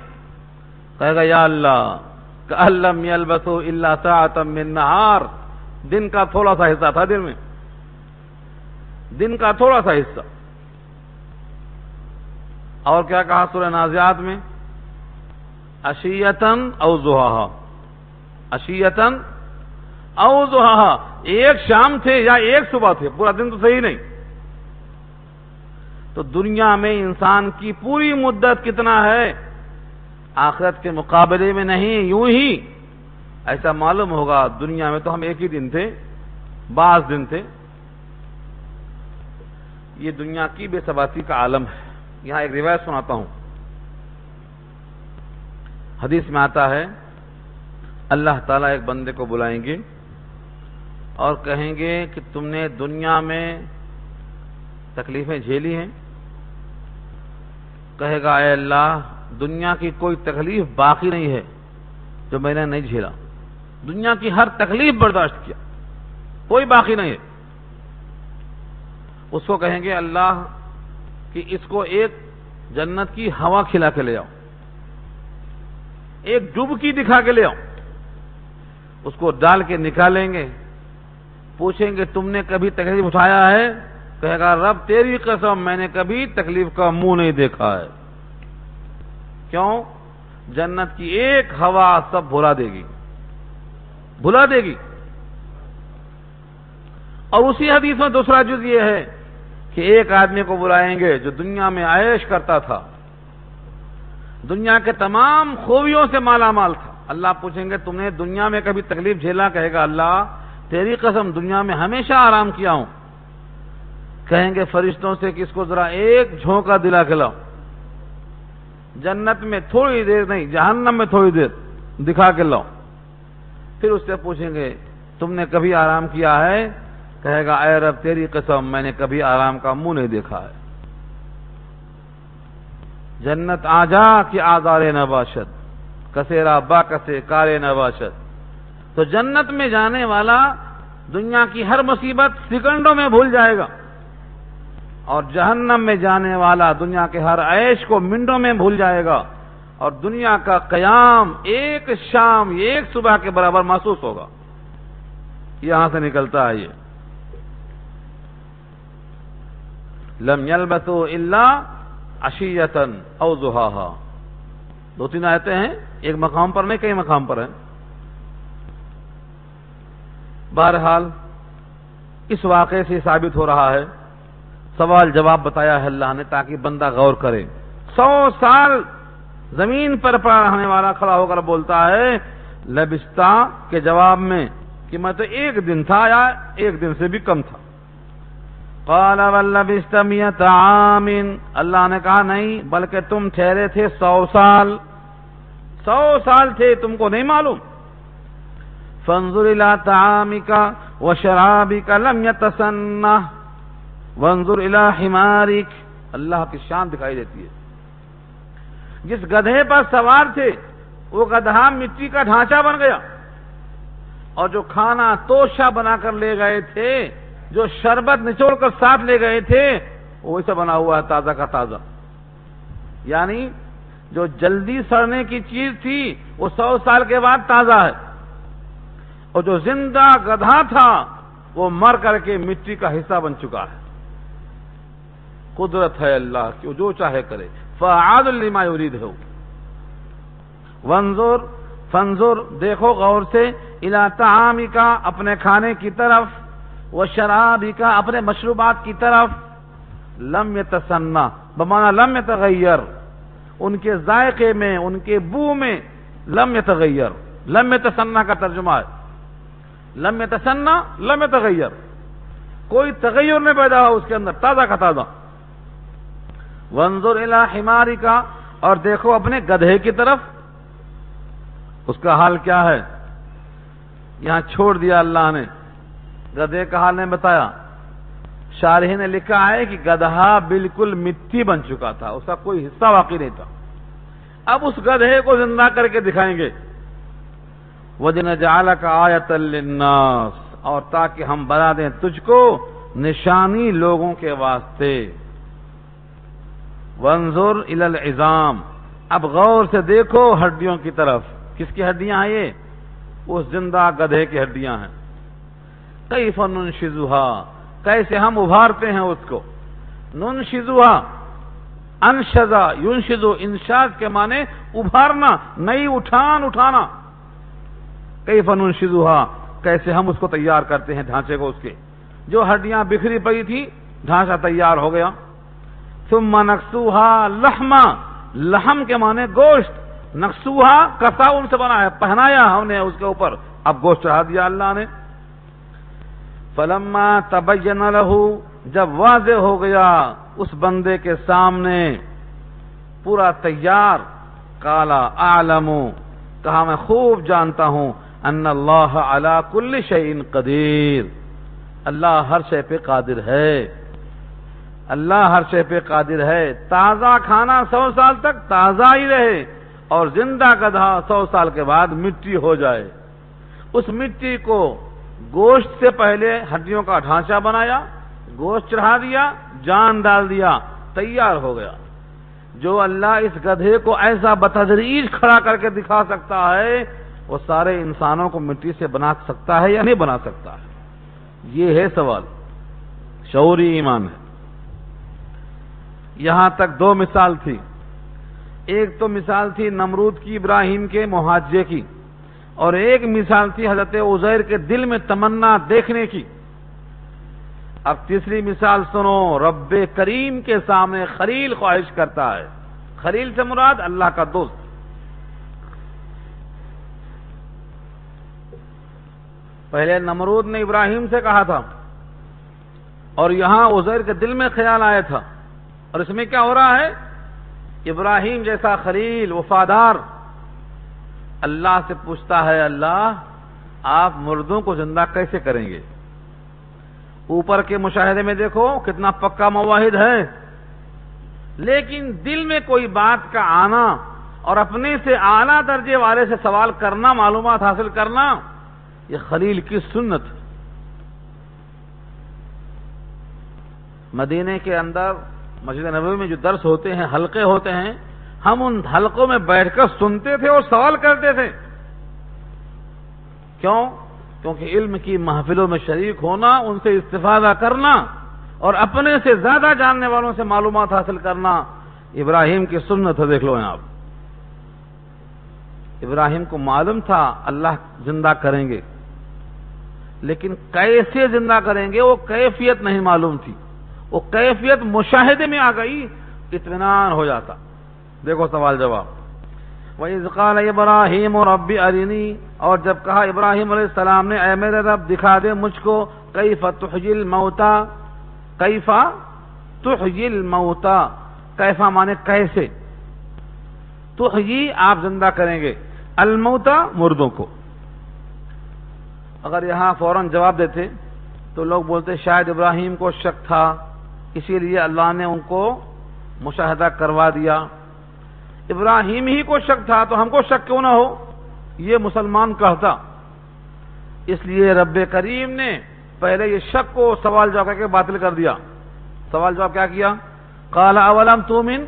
کہے گا یا اللہ کأن لم یلبثوا الا ساعة من نہار، دن کا تھوڑا سا حصہ تھا، دن میں دن کا تھوڑا سا حصہ۔ اور کیا کہا سورہ نازعات میں؟ عشیۃً او ضحاہا، عشیۃً او ضحاہا، ایک شام تھے یا ایک صبح تھے، پورا دن تو صحیح نہیں۔ تو دنیا میں انسان کی پوری مدت کتنا ہے؟ آخرت کے مقابلے میں نہیں، یوں ہی ایسا معلوم ہوگا دنیا میں تو ہم ایک ہی دن تھے، بعض دن تھے۔ یہ دنیا کی بے ثباتی کا عالم ہے۔ یہاں ایک روایت سناتا ہوں، حدیث میں آتا ہے اللہ تعالیٰ ایک بندے کو بلائیں گے اور کہیں گے کہ تم نے دنیا میں تکلیفیں جھیلی ہیں؟ کہے گا اے اللہ دنیا کی کوئی تکلیف باقی نہیں ہے جو میں نے نہیں جھیلا، دنیا کی ہر تکلیف برداشت کیا، کوئی باقی نہیں ہے۔ اس کو کہیں گے اللہ کہ اس کو ایک جنت کی ہوا کھلا کے لے آؤ، ایک ڈبکی دکھا کے لے آؤ۔ اس کو ڈال کے نکالیں گے، پوچھیں گے تم نے کبھی تکلیف اٹھایا ہے؟ کہے گا رب تیری قسم میں نے کبھی تکلیف کا منہ نہیں دیکھا ہے. کیوں؟ جنت کی ایک ہوا سب بھلا دے گی، بھلا دے گی. اور اسی حدیث میں دوسرا جز یہ ہے کہ ایک آدمی کو بلائیں گے جو دنیا میں عیش کرتا تھا، دنیا کے تمام خوبیوں سے مالا مال تھا. اللہ پوچھیں گے تم نے دنیا میں کبھی تکلیف جھیلا؟ کہے گا اللہ تیری قسم دنیا میں ہمیشہ آرام کیا ہوں. کہیں گے فرشتوں سے کہ اس کو ذرا ایک جھونکا دلا کے لاؤ، جنت میں تھوڑی دیر نہیں جہنم میں تھوڑی دیر دکھا کے لاؤ. پھر اس سے پوچھیں گے تم نے کبھی آرام کیا ہے؟ کہے گا اے رب تیری قسم میں نے کبھی آرام کا منہ نہیں دیکھا ہے. جنت آجا کہ آزار نباشت کسیرا با کسے کار نباشت. تو جنت میں جانے والا دنیا کی ہر مصیبت سیکنڈوں میں بھول جائے گا، اور جہنم میں جانے والا دنیا کے ہر عیش کو منٹوں میں بھول جائے گا، اور دنیا کا قیام ایک شام ایک صبح کے برابر محسوس ہوگا. یہاں سے نکلتا ہے یہ لم یلبثوا الا عشیۃ او ضحاھا. دو تین آیتیں ہیں، ایک مقام پر نہیں کئی مقام پر ہیں. بہرحال اس واقعے سے ثابت ہو رہا ہے، سوال جواب بتایا ہے اللہ نے تاکہ بندہ غور کرے. 100 سال زمین پر پڑا رہنے والا کھڑا ہو کر بولتا ہے لبستا کے جواب میں کہ میں تو ایک دن تھا یا ایک دن سے بھی کم تھا. قال بل لبست 100 عام. اللہ نے کہا نہیں بلکہ تم ٹھہرے تھے 100 سال. 100 سال تھے، تم کو نہیں معلوم. فانظر الى طعامك وشرابك لم يتسنه وانظر الى حمارك. اللہ کی شان دکھائی دیتی ہے. جس گدھے پر سوار تھے وہ گدھا مٹی کا ڈھانچہ بن گیا، اور جو کھانا توشہ بنا کر لے گئے تھے، جو شربت نچوڑ کر ساتھ لے گئے تھے، وہ ایسا بنا ہوا ہے تازہ کا تازہ. یعنی جو جلدی سڑنے کی چیز تھی وہ 100 سال کے بعد تازہ ہے، اور جو زندہ گدھا تھا وہ مر کر کے مٹی کا حصہ بن چکا ہے. قدرت ہے اللہ کی، وہ جو چاہے کرے. فعال لما یرید ہے. فانظر دیکھو غور سے، الی طعامک اپنے کھانے کی طرف، وشرابک اپنے مشروبات کی طرف. لم یتسنہ بمعنی لم یتغیر، ان کے ذائقے میں ان کے بو میں لم یتغیر. لم یتسنہ کا ترجمہ ہے لم یتسنہ لم یتغیر، کوئی تغیر نہیں پیدا ہوا اس کے اندر، تازہ کا تازہ. وانظر الی حمارک اور دیکھو اپنے گدھے کی طرف، اس کا حال کیا ہے. یہاں چھوڑ دیا اللہ نے، گدھے کا حال نہیں بتایا. شارح نے لکھا ہے کہ گدھا بالکل مٹی بن چکا تھا، اس کا کوئی حصہ باقی نہیں تھا. اب اس گدھے کو زندہ کر کے دکھائیں گے. وَجَعَلَكَ آیَةً لِلنَّاسِ اور تاکہ ہم بنا دیں تجھ کو نشانی لوگوں کے واسطے. وانظر الی العظام اب غور سے دیکھو ہڈیوں کی طرف. کس کی ہڈیاں ہیں یہ؟ اس زندہ گدھے کی ہڈیاں ہیں. کیف ننشزھا کیسے ہم ابھارتے ہیں اس کو. ننشزھا انشزا ینشزو انشاز کے معنی ابھارنا، نئی اٹھانا. کیف ننشزھا کیسے ہم اس کو تیار کرتے ہیں ڈھانچے کو. اس کے جو ہڈیاں بکھری پڑی تھی ڈھانچہ تیار ہو گیا. ثم نکسوہا لحما لحم کے معنی گوشت. نکسوہا کسا ان سے بنا ہے، پہنایا ہم نے اس کے اوپر، اب گوشت چڑھا دیا اللہ نے. فلما تبین لہ جب واضح ہو گیا اس بندے کے سامنے پورا تیار، قال اعلم کہا میں خوب جانتا ہوں ان اللہ علی کل شیء قدیر، اللہ ہر شے پہ قادر ہے. اللہ ہر شے پہ قادر ہے. تازہ کھانا 100 سال تک تازہ ہی رہے، اور زندہ گدھا 100 سال کے بعد مٹی ہو جائے. اس مٹی کو گوشت سے پہلے ہڈیوں کا ڈھانچہ بنایا، گوشت چڑھا دیا، جان ڈال دیا، تیار ہو گیا. جو اللہ اس گدھے کو ایسا بتدریج کھڑا کر کے دکھا سکتا ہے، وہ سارے انسانوں کو مٹی سے بنا سکتا ہے یا نہیں بنا سکتا ہے؟ یہ ہے سوال. شعوری ایمان ہے۔ یہاں تک دو مثال تھی، ایک تو مثال تھی نمرود کی ابراہیم کے محاجے کی، اور ایک مثال تھی حضرت عزیر کے دل میں تمنا دیکھنے کی۔ اب تیسری مثال سنو، رب کریم کے سامنے خلیل خواہش کرتا ہے، خلیل سے مراد اللہ کا دوست۔ پہلے نمرود نے ابراہیم سے کہا تھا، اور یہاں عزیر کے دل میں خیال آیا تھا، اور اس میں کیا ہو رہا ہے؟ ابراہیم جیسا خلیل وفادار اللہ سے پوچھتا ہے، اللہ آپ مردوں کو زندہ کیسے کریں گے؟ اوپر کے مشاہدے میں دیکھو کتنا پکا مواحد ہے، لیکن دل میں کوئی بات کا آنا اور اپنے سے اعلیٰ درجے والے سے سوال کرنا، معلومات حاصل کرنا، یہ خلیل کی سنت۔ مدینے کے اندر مسجد نبوی میں جو درس ہوتے ہیں، حلقے ہوتے ہیں، ہم ان حلقوں میں بیٹھ کر سنتے تھے اور سوال کرتے تھے۔ کیوں؟ کیونکہ علم کی محفلوں میں شریک ہونا، ان سے استفادہ کرنا اور اپنے سے زیادہ جاننے والوں سے معلومات حاصل کرنا ابراہیم کی سنت ہے۔ دیکھ لو آپ، ابراہیم کو معلوم تھا اللہ زندہ کریں گے، لیکن کیسے زندہ کریں گے وہ کیفیت نہیں معلوم تھی، وہ کیفیت مشاہدے میں آ گئی، اطمینان ہو جاتا۔ دیکھو سوال جواب، وَإِذْ قَالَ إِبْرَاهِيمُ رَبِّ أَرِنِي، اور جب کہا ابراہیم علیہ السلام نے، اے میرے رب دکھا دے مجھ کو، کیف تحیی الموتى، کیف تحیی الموتى، کیفا مانے کیسے، تحیی آپ زندہ کریں گے، الموتى مردوں کو۔ اگر یہاں فوراً جواب دیتے تو لوگ بولتے شاید ابراہیم کو شک تھا، اسی لیے اللہ نے ان کو مشاہدہ کروا دیا۔ ابراہیم ہی کو شک تھا تو ہم کو شک کیوں نہ ہو، یہ مسلمان کہتا۔ اس لیے رب کریم نے پہلے یہ شک کو سوال جواب کر کے باطل کر دیا۔ سوال جواب کیا کیا؟ قال اولم تؤمن،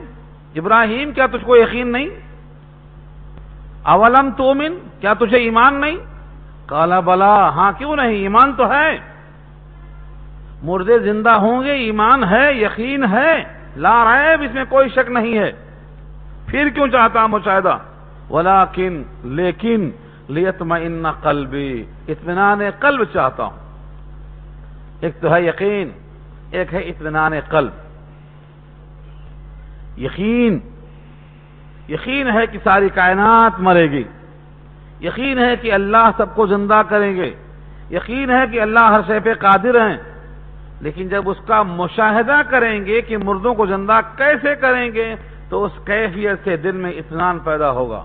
ابراہیم کیا تجھ کو یقین نہیں؟ اولم تؤمن، کیا تجھے ایمان نہیں؟ قال بلا، ہاں کیوں نہیں، ایمان تو ہے، مردے زندہ ہوں گے، ایمان ہے، یقین ہے، لا ریب، اس میں کوئی شک نہیں ہے، پھر کیوں چاہتا مشاہدہ؟ ولیکن، لیکن لیطمئن قلبی، اطمینان قلب چاہتا ہوں۔ ایک تو ہے یقین، ایک ہے اطمینان قلب۔ یقین ہے کہ ساری کائنات مرے گی، یقین ہے کہ اللہ سب کو زندہ کریں گے، یقین ہے کہ اللہ ہر شے پہ قادر ہیں، لیکن جب اس کا مشاہدہ کریں گے کہ مردوں کو زندہ کیسے کریں گے تو اس کیفیت سے دل میں اطمینان پیدا ہوگا۔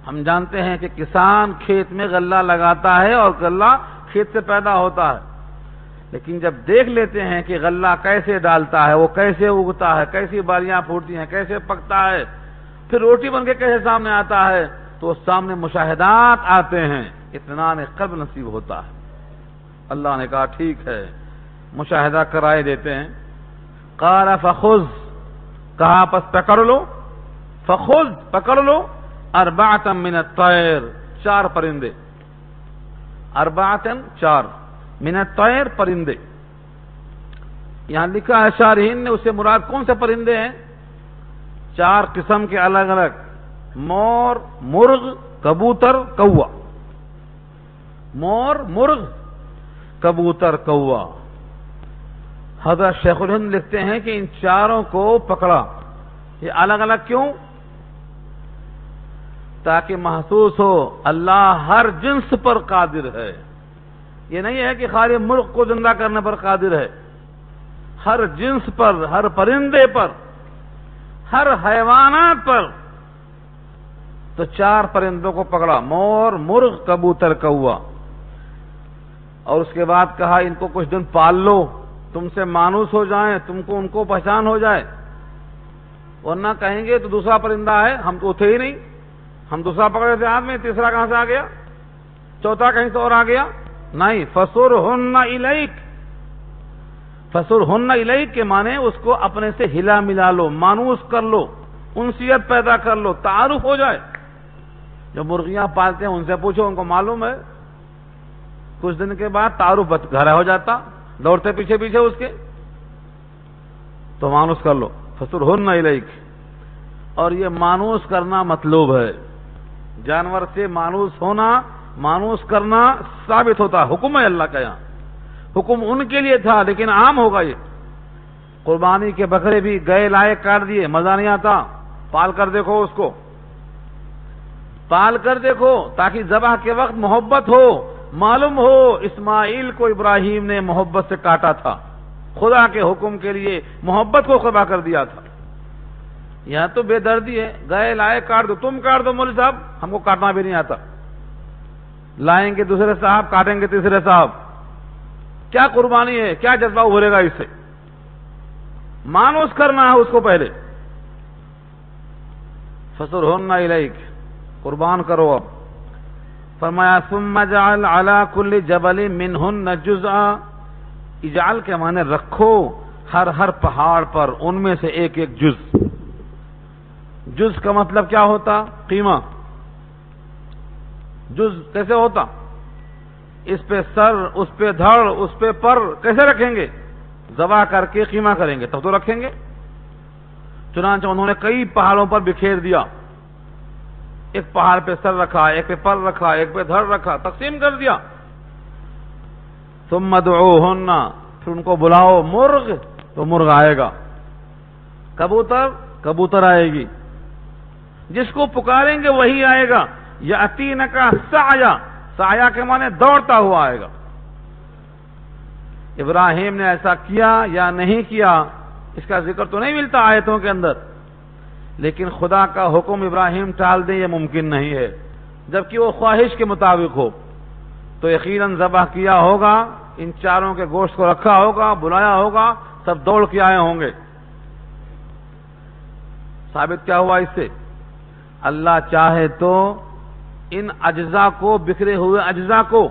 ہم جانتے ہیں کہ کسان کھیت میں غلہ لگاتا ہے اور غلہ کھیت سے پیدا ہوتا ہے، لیکن جب دیکھ لیتے ہیں کہ غلہ کیسے ڈالتا ہے، وہ کیسے اگتا ہے، کیسی بالیاں پھوٹتی ہیں، کیسے پکتا ہے، پھر روٹی بن کے کیسے سامنے آتا ہے، تو سامنے مشاہدات آتے ہیں، اطمینان قلب نصیب ہوتا ہے۔ اللہ نے کہا ٹھیک ہے، مشاہدہ کرائے دیتے ہیں۔ قال فخذ، کہا پس پکڑ لو، فخذ پکڑ لو، اربعۃ من الطیر، چار پرندے، اربعۃ چار، من الطیر پرندے۔ یہاں لکھا ہے شارحین نے اسے مراد کون سے پرندے ہیں؟ چار قسم کے الگ الگ، مور، مرغ، کبوتر، کوا، مور، مرغ، کبوتر، کوا۔ حضرت شیخ الہند لکھتے ہیں کہ ان چاروں کو پکڑا، یہ الگ الگ کیوں؟ تاکہ محسوس ہو اللہ ہر جنس پر قادر ہے۔ یہ نہیں ہے کہ خالی مرغ کو زندہ کرنے پر قادر ہے، ہر جنس پر، ہر پرندے پر، ہر حیوانات پر۔ تو چار پرندوں کو پکڑا، مور، مرغ، کبوتر، کوا، اور اس کے بعد کہا ان کو کچھ دن پال لو، تم سے مانوس ہو جائیں، تم کو ان کو پہچان ہو جائے، ورنہ کہیں گے تو دوسرا پرندہ ہے، ہم تو تھے ہی نہیں، ہم دوسرا پکڑے تھے ہاتھ میں، تیسرا کہاں سے آ گیا، چوتھا کہیں سے اور آ گیا، نہیں۔ فَصُرْهُنَّ إِلَيْكَ، فَصُرْهُنَّ إِلَيْكَ کے معنی اس کو اپنے سے ہلا ملا لو، مانوس کر لو، انسیت پیدا کر لو، تعارف ہو جائے۔ جو مرغیاں پالتے ہیں ان سے پوچھو، ان کو معلوم ہے، کچھ دن کے بعد تعارف گھر ہو جاتا، دوڑتے پیچھے پیچھے اس کے، تو مانوس کر لو، فَسُرْهُنَّ إِلَيْكَ۔ اور یہ مانوس کرنا مطلوب ہے، جانور سے مانوس ہونا، مانوس کرنا ثابت ہوتا ہے، حکم ہے اللہ کا یہاں، حکم ان کے لیے تھا لیکن عام ہوگا یہ۔ قربانی کے بکرے بھی گئے لائے کاٹ دیے، مزہ نہیں آتا، پال کر دیکھو اس کو، پال کر دیکھو تاکہ ذبح کے وقت محبت ہو، معلوم ہو اسماعیل کو ابراہیم نے محبت سے کاٹا تھا، خدا کے حکم کے لیے محبت کو ذبح کر دیا تھا۔ یہاں تو بے دردی ہے، گئے لائے کاٹ دو، تم کاٹ دو مولوی صاحب، ہم کو کاٹنا بھی نہیں آتا، لائیں گے دوسرے صاحب، کاٹیں گے تیسرے صاحب، کیا قربانی ہے، کیا جذبہ ابھرے گا اس سے؟ مانوس کرنا ہے اس کو پہلے، فَسُرْهُنَّ إِلَيْكَ، قربان کرو۔ اب فرمایا ثُمَّ اجْعَلْ عَلَى كُلِّ جَبَلٍ مِّنْهُنَّ جُزْءًا، اجعل کے معنی رکھو، ہر پہاڑ پر ان میں سے ایک ایک جز۔ جز کا مطلب کیا ہوتا؟ قیمہ۔ جز کیسے ہوتا؟ اس پہ سر، اس پہ دھڑ، اس پہ پر کیسے رکھیں گے؟ ذبح کر کے قیمہ کریں گے تب تو رکھیں گے۔ چنانچہ انہوں نے کئی پہاڑوں پر بکھیر دیا، ایک پہاڑ پہ سر رکھا، ایک پہ پر رکھا، ایک پہ دھڑ رکھا، تقسیم کر دیا۔ ثم ادعوہن، پھر ان کو بلاؤ، مرغ تو مرغ آئے گا، کبوتر آئے گی، جس کو پکاریں گے وہی آئے گا۔ یاتینک سعیا، سعیا کے معنی دوڑتا ہوا آئے گا۔ ابراہیم نے ایسا کیا یا نہیں کیا اس کا ذکر تو نہیں ملتا آیتوں کے اندر، لیکن خدا کا حکم ابراہیم ٹال دیں یہ ممکن نہیں ہے، جبکہ وہ خواہش کے مطابق ہو تو یقیناً ذبح کیا ہوگا، ان چاروں کے گوشت کو رکھا ہوگا، بلایا ہوگا، سب دوڑ کے آئے ہوں گے۔ ثابت کیا ہوا اس سے؟ اللہ چاہے تو ان اجزاء کو، بکھرے ہوئے اجزاء کو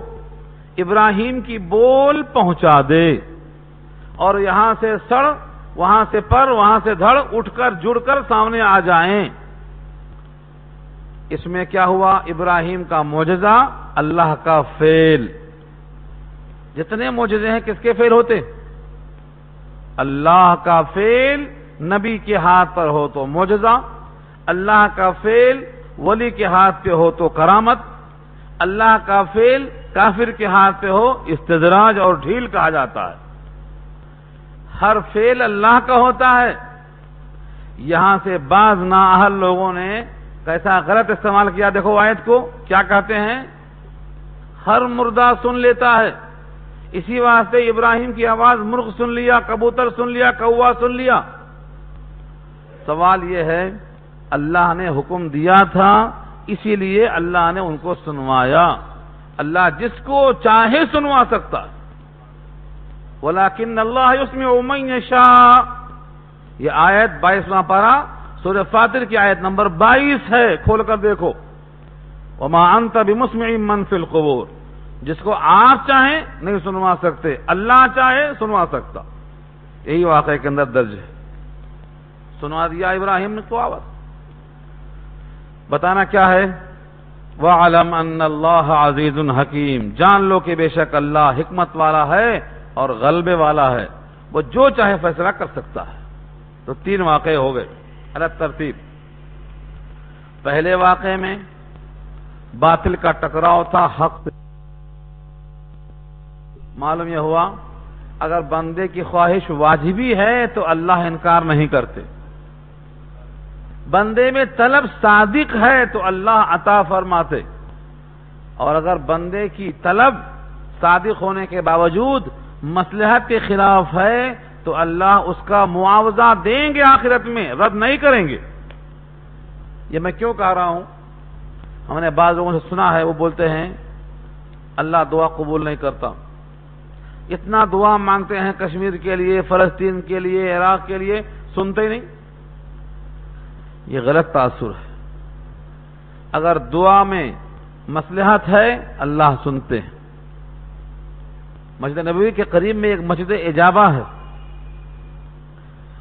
ابراہیم کی بول پہنچا دے، اور یہاں سے سڑ، وہاں سے پر، وہاں سے دھڑ اٹھ کر جڑ کر سامنے آ جائیں۔ اس میں کیا ہوا؟ ابراہیم کا معجزہ، اللہ کا فعل۔ جتنے معجزے ہیں کس کے فعل ہوتے؟ اللہ کا فعل نبی کے ہاتھ پر ہو تو معجزہ، اللہ کا فعل ولی کے ہاتھ پہ ہو تو کرامت، اللہ کا فعل کافر کے ہاتھ پہ ہو استدراج اور ڈھیل کہا جاتا ہے۔ ہر فعل اللہ کا ہوتا ہے۔ یہاں سے بعض نااہل لوگوں نے کیسا غلط استعمال کیا، دیکھو آیت کو کیا کہتے ہیں؟ ہر مردہ سن لیتا ہے، اسی واسطے ابراہیم کی آواز مرغ سن لیا، کبوتر سن لیا، کوا سن لیا۔ سوال یہ ہے اللہ نے حکم دیا تھا، اسی لیے اللہ نے ان کو سنوایا۔ اللہ جس کو چاہے سنوا سکتا ہے، وَلَكِنَّ اللَّهَ يُسْمِعُ مَن يَشَاءُ۔ یہ آیت 22واں پارہ سورہ فاطر کی آیت نمبر 22 ہے، کھول کر دیکھو۔ وَمَا أَنْتَ بِمُسْمِعٍ مَّن فِي الْقُبُورِ، جس کو آپ چاہیں نہیں سنوا سکتے، اللہ چاہے سنوا سکتا۔ یہی واقعے کے اندر درج ہے، سنوا دیا ابراہیم نے کو آواز۔ بتانا کیا ہے؟ وَعَلَمْ أَنَّ اللَّهَ عَزِيزٌ حَكِيمٌ، جان لو کہ بے شک اللہ حکمت والا ہے اور غلبے والا ہے، وہ جو چاہے فیصلہ کر سکتا ہے۔ تو 3 واقعے ہو گئے الگ ترتیب۔ پہلے واقعے میں باطل کا ٹکراؤ تھا حق سے، معلوم یہ ہوا اگر بندے کی خواہش واجبی ہے تو اللہ انکار نہیں کرتے، بندے میں طلب صادق ہے تو اللہ عطا فرماتے، اور اگر بندے کی طلب صادق ہونے کے باوجود مصلحت کے خلاف ہے تو اللہ اس کا معاوضہ دیں گے، آخرت میں رد نہیں کریں گے۔ یہ میں کیوں کہہ رہا ہوں؟ ہم نے بعض لوگوں سے سنا ہے، وہ بولتے ہیں اللہ دعا قبول نہیں کرتا، اتنا دعا مانگتے ہیں کشمیر کے لیے، فلسطین کے لیے، عراق کے لیے، سنتے ہی نہیں۔ یہ غلط تاثر ہے۔ اگر دعا میں مصلحت ہے اللہ سنتے ہیں۔ مسجد نبوی کے قریب میں ایک مسجد اجابہ ہے،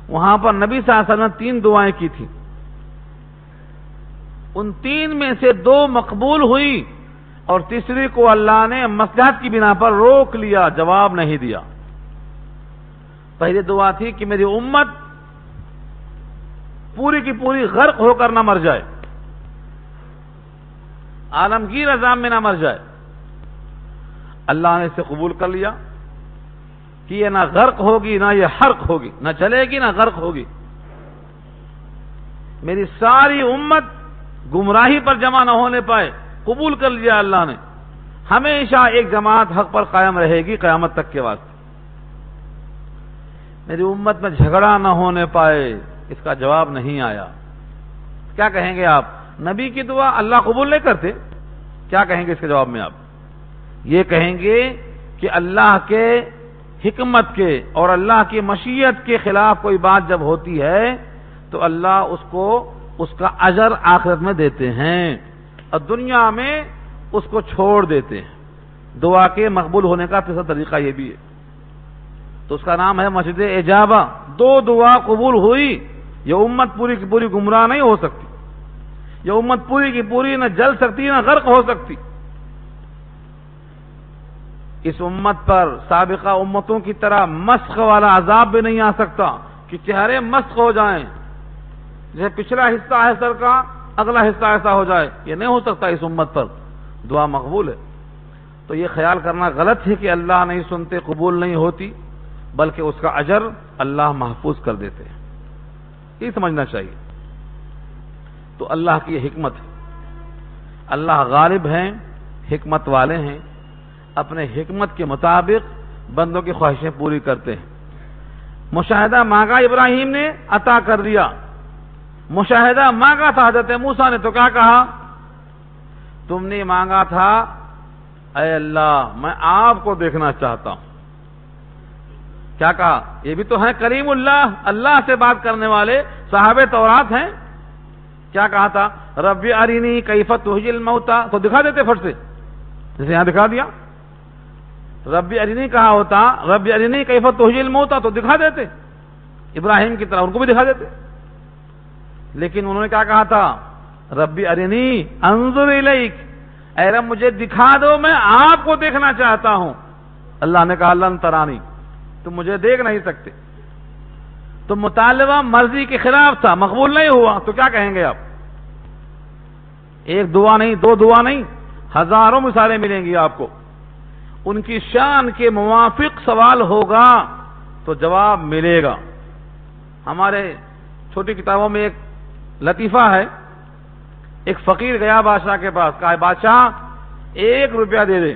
وہاں پر نبی صلی اللہ علیہ وسلم نے 3 دعائیں کی تھی، ان 3 میں سے 2 مقبول ہوئی اور تیسری کو اللہ نے مصلحت کی بنا پر روک لیا، جواب نہیں دیا۔ پہلی دعا تھی کہ میری امت پوری کی پوری غرق ہو کر نہ مر جائے، عالمگیر عذاب میں نہ مر جائے۔ اللہ نے اسے قبول کر لیا کہ یہ نہ غرق ہوگی نہ یہ حرق ہوگی، نہ چلے گی نہ غرق ہوگی۔ میری ساری امت گمراہی پر جمع نہ ہونے پائے، قبول کر لیا اللہ نے۔ ہمیشہ ایک جماعت حق پر قائم رہے گی قیامت تک کے واسطے۔ میری امت میں جھگڑا نہ ہونے پائے، اس کا جواب نہیں آیا۔ کیا کہیں گے آپ؟ نبی کی دعا اللہ قبول نہیں کرتے؟ کیا کہیں گے اس کے جواب میں آپ؟ یہ کہیں گے کہ اللہ کے حکمت کے اور اللہ کی مشیت کے خلاف کوئی بات جب ہوتی ہے تو اللہ اس کو اس کا اجر آخرت میں دیتے ہیں اور دنیا میں اس کو چھوڑ دیتے ہیں۔ دعا کے مقبول ہونے کا تیسرا طریقہ یہ بھی ہے، تو اس کا نام ہے مسجد اجابہ۔ دو دعا قبول ہوئی، یہ امت پوری کی پوری گمراہ نہیں ہو سکتی، یہ امت پوری کی پوری نہ جل سکتی نہ غرق ہو سکتی۔ اس امت پر سابقہ امتوں کی طرح مسخ والا عذاب بھی نہیں آ سکتا کہ چہرے مسخ ہو جائیں، جیسے پچھلا حصہ ہے سر کا اگلا حصہ ایسا ہو جائے، یہ نہیں ہو سکتا اس امت پر۔ دعا مقبول ہے، تو یہ خیال کرنا غلط ہے کہ اللہ نہیں سنتے، قبول نہیں ہوتی، بلکہ اس کا اجر اللہ محفوظ کر دیتے ہیں، یہ سمجھنا چاہیے۔ تو اللہ کی یہ حکمت ہے، اللہ غالب ہیں، حکمت والے ہیں، اپنے حکمت کے مطابق بندوں کی خواہشیں پوری کرتے ہیں۔ مشاہدہ مانگا ابراہیم نے، عطا کر دیا۔ مشاہدہ مانگا تھا حضرت موسیٰ نے، تو کیا کہا؟ تم نے مانگا تھا اے اللہ میں آپ کو دیکھنا چاہتا ہوں۔ کیا کہا؟ یہ بھی تو ہے کریم اللہ، اللہ سے بات کرنے والے صحابہ تورات ہیں۔ کیا کہا تھا؟ رب ارینی کیف تحیی الموتى، تو دکھا دیتے فٹ سے، جیسے یہاں دکھا دیا۔ رب ارینی کہا ہوتا رب ارینی کیف تحیی الموتى، تو دکھا دیتے ابراہیم کی طرح، ان کو بھی دکھا دیتے۔ لیکن انہوں نے کیا کہا تھا؟ رب ارینی انظر الیک، اے رب مجھے دکھا دو، میں آپ کو دیکھنا چاہتا ہوں۔ اللہ نے کہا لن ترانی، تم مجھے دیکھ نہیں سکتے۔ تو مطالبہ مرضی کے خلاف تھا، مقبول نہیں ہوا، تو کیا کہیں گے آپ؟ ایک دعا نہیں، دو دعا نہیں، ہزاروں مثالیں ملیں گی آپ کو۔ ان کی شان کے موافق سوال ہوگا تو جواب ملے گا۔ ہمارے چھوٹی کتابوں میں ایک لطیفہ ہے، ایک فقیر گیا بادشاہ کے پاس، کہا بادشاہ 1 روپیہ دے دے۔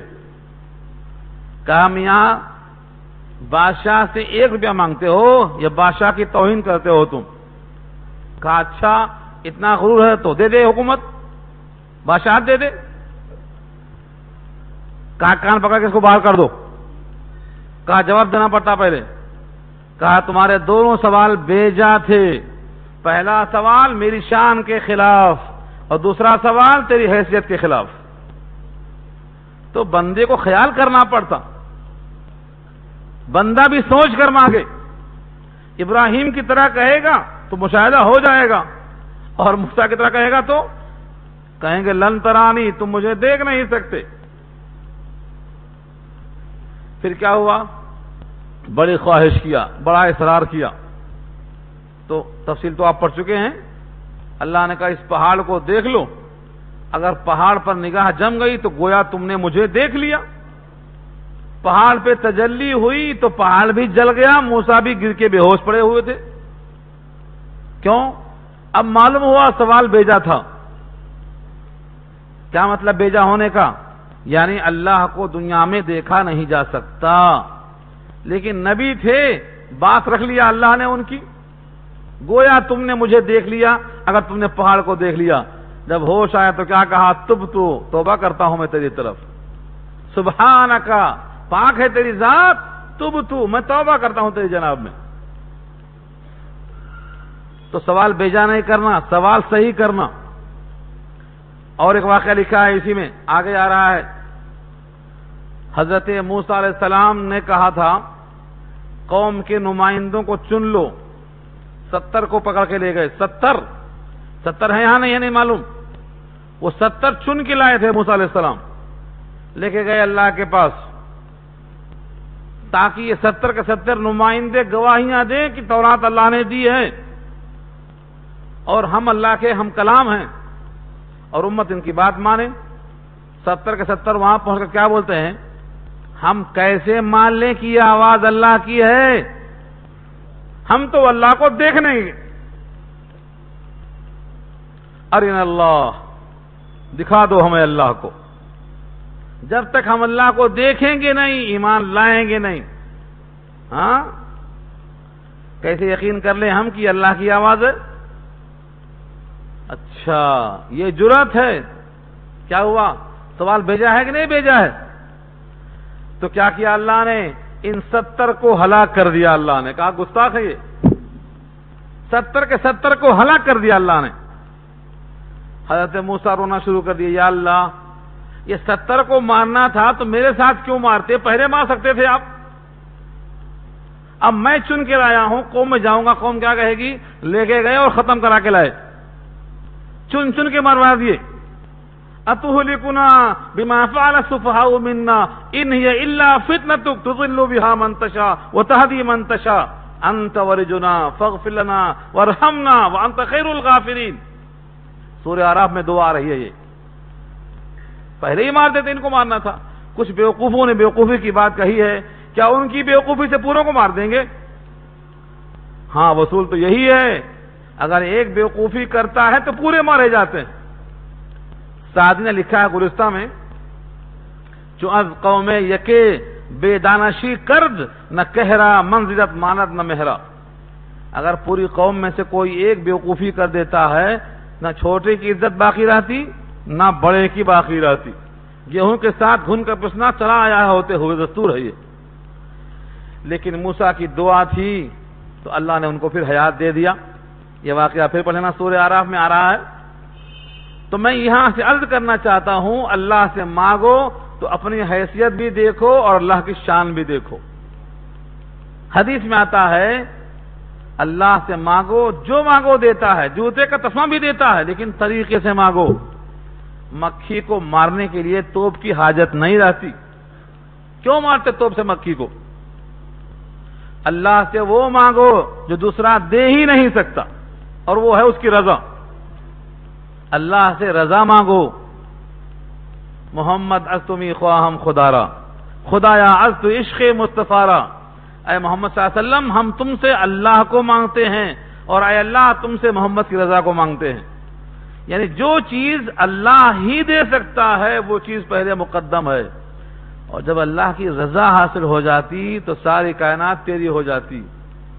کہا میاں بادشاہ سے 1 روپیہ مانگتے ہو یا بادشاہ کی توہین کرتے ہو تم؟ کہا اچھا اتنا غرور ہے تو دے دے، حکومت بادشاہ دے دے۔ کہا کان پکڑ کے اس کو باہر کر دو۔ کہا جواب دینا پڑتا پہلے۔ کہا تمہارے دونوں سوال بیجا تھے، پہلا سوال میری شان کے خلاف اور دوسرا سوال تیری حیثیت کے خلاف۔ تو بندے کو خیال کرنا پڑتا، بندہ بھی سوچ کر مانگے۔ ابراہیم کی طرح کہے گا تو مشاہدہ ہو جائے گا، اور موسیٰ کی طرح کہے گا تو کہیں گے لن ترانی، تم مجھے دیکھ نہیں سکتے۔ پھر کیا ہوا؟ بڑی خواہش کیا، بڑا اصرار کیا، تو تفصیل تو آپ پڑھ چکے ہیں۔ اللہ نے کہا اس پہاڑ کو دیکھ لو، اگر پہاڑ پر نگاہ جم گئی تو گویا تم نے مجھے دیکھ لیا۔ پہاڑ پہ تجلی ہوئی تو پہاڑ بھی جل گیا، موسیٰ بھی گر کے بے ہوش پڑے ہوئے تھے۔ کیوں؟ اب معلوم ہوا سوال بیجا تھا۔ کیا مطلب بیجا ہونے کا؟ یعنی اللہ کو دنیا میں دیکھا نہیں جا سکتا، لیکن نبی تھے، بات رکھ لیا اللہ نے ان کی، گویا تم نے مجھے دیکھ لیا اگر تم نے پہاڑ کو دیکھ لیا۔ جب ہوش آیا تو کیا کہا؟ توبہ کرتا ہوں میں تیری طرف، سبحانک، پاک ہے تیری ذات، میں توبہ کرتا ہوں تیری جناب میں۔ تو سوال بیجا نہیں کرنا، سوال صحیح کرنا۔ اور ایک واقعہ لکھا ہے اسی میں، آگے آ رہا ہے۔ حضرت موسیٰ علیہ السلام نے کہا تھا قوم کے نمائندوں کو چن لو، 70 کو پکڑ کے لے گئے۔ 70 ہیں یہاں نہیں ہے، نہیں معلوم، وہ 70 چن کے لائے تھے موسیٰ علیہ السلام، لے کے گئے اللہ کے پاس۔ تاکہ یہ 70 کے 70 نمائندے گواہیاں دیں کہ تورات اللہ نے دی ہے اور ہم اللہ کے ہم کلام ہیں اور امت ان کی بات مانے۔ 70 کے 70 وہاں پہنچ کر کیا بولتے ہیں؟ ہم کیسے مان لیں کہ یہ آواز اللہ کی ہے؟ ہم تو اللہ کو دیکھ نہیں گے۔ ارنا اللہ، دکھا دو ہمیں اللہ کو۔ جب تک ہم اللہ کو دیکھیں گے نہیں، ایمان لائیں گے نہیں۔ ہاں، کیسے یقین کر لیں ہم کہ اللہ کی آواز ہے؟ اچھا، یہ جرأت ہے؟ کیا ہوا؟ سوال بھیجا ہے کہ نہیں بھیجا ہے؟ تو کیا کیا اللہ نے؟ ان 70 کو ہلاک کر دیا۔ اللہ نے کہا گستاخ ہے یہ، 70 کے 70 کو ہلاک کر دیا اللہ نے۔ حضرت موسیٰ رونا شروع کر دیا، یا اللہ، یہ 70 کو مارنا تھا تو میرے ساتھ کیوں مارتے؟ پہلے مار سکتے تھے آپ۔ اب میں چن کے لایا ہوں، قوم میں جاؤں گا، قوم کیا کہے گی؟ لے کے گئے اور ختم کرا کے لائے، چن چن کے مروا دیے۔ اتہلکنا بما فعل السفہاء منا ان ہی الا فتنتک تضل بها من تشاء وتهدی من تشاء انت ولجنا فاغفر لنا وارحمنا وانت خیر الغافرین۔ سورہ اعراف میں دعا آ رہی ہے، یہ پہلے ہی مار دیتے، ان کو مارنا تھا۔ کچھ بیوقوفوں نے بیوقوفی کی بات کہی ہے، کیا ان کی بیوقوفی سے پوروں کو مار دیں گے؟ ہاں، وصول تو یہی ہے، اگر ایک بیوقوفی کرتا ہے تو پورے مارے جاتے ہیں۔ سعدی نے لکھا ہے گلستہ میں، جو از قوم یکے بے دانشی کرد نہ کہرا منزلت ماند نہ مہرا۔ اگر پوری قوم میں سے کوئی ایک بیوقوفی کر دیتا ہے، نہ چھوٹے کی عزت باقی رہتی نہ بڑے کی باقی رہتی۔ گیہوں کے ساتھ گھن کا پسنا چلا آیا ہوتے ہوئے دستور ہے یہ۔ لیکن موسیٰ کی دعا تھی تو اللہ نے ان کو پھر حیات دے دیا۔ یہ واقعہ پھر پڑھنا سورہ اعراف میں آ رہا ہے۔ تو میں یہاں سے عرض کرنا چاہتا ہوں، اللہ سے مانگو تو اپنی حیثیت بھی دیکھو اور اللہ کی شان بھی دیکھو۔ حدیث میں آتا ہے، اللہ سے مانگو، جو مانگو دیتا ہے، جوتے کا تسمہ بھی دیتا ہے، لیکن طریقے سے مانگو۔ مکھی کو مارنے کے لیے توپ کی حاجت نہیں رہتی۔ کیوں مارتے توپ سے مکھی کو؟ اللہ سے وہ مانگو جو دوسرا دے ہی نہیں سکتا، اور وہ ہے اس کی رضا۔ اللہ سے رضا مانگو۔ محمد از تمی خواہم خدارا، خدایا از تو عشق مصطفیٰ۔ اے محمد صلی اللہ علیہ وسلم، ہم تم سے اللہ کو مانگتے ہیں، اور اے اللہ تم سے محمد کی رضا کو مانگتے ہیں۔ یعنی جو چیز اللہ ہی دے سکتا ہے وہ چیز پہلے مقدم ہے، اور جب اللہ کی رضا حاصل ہو جاتی تو ساری کائنات تیری ہو جاتی۔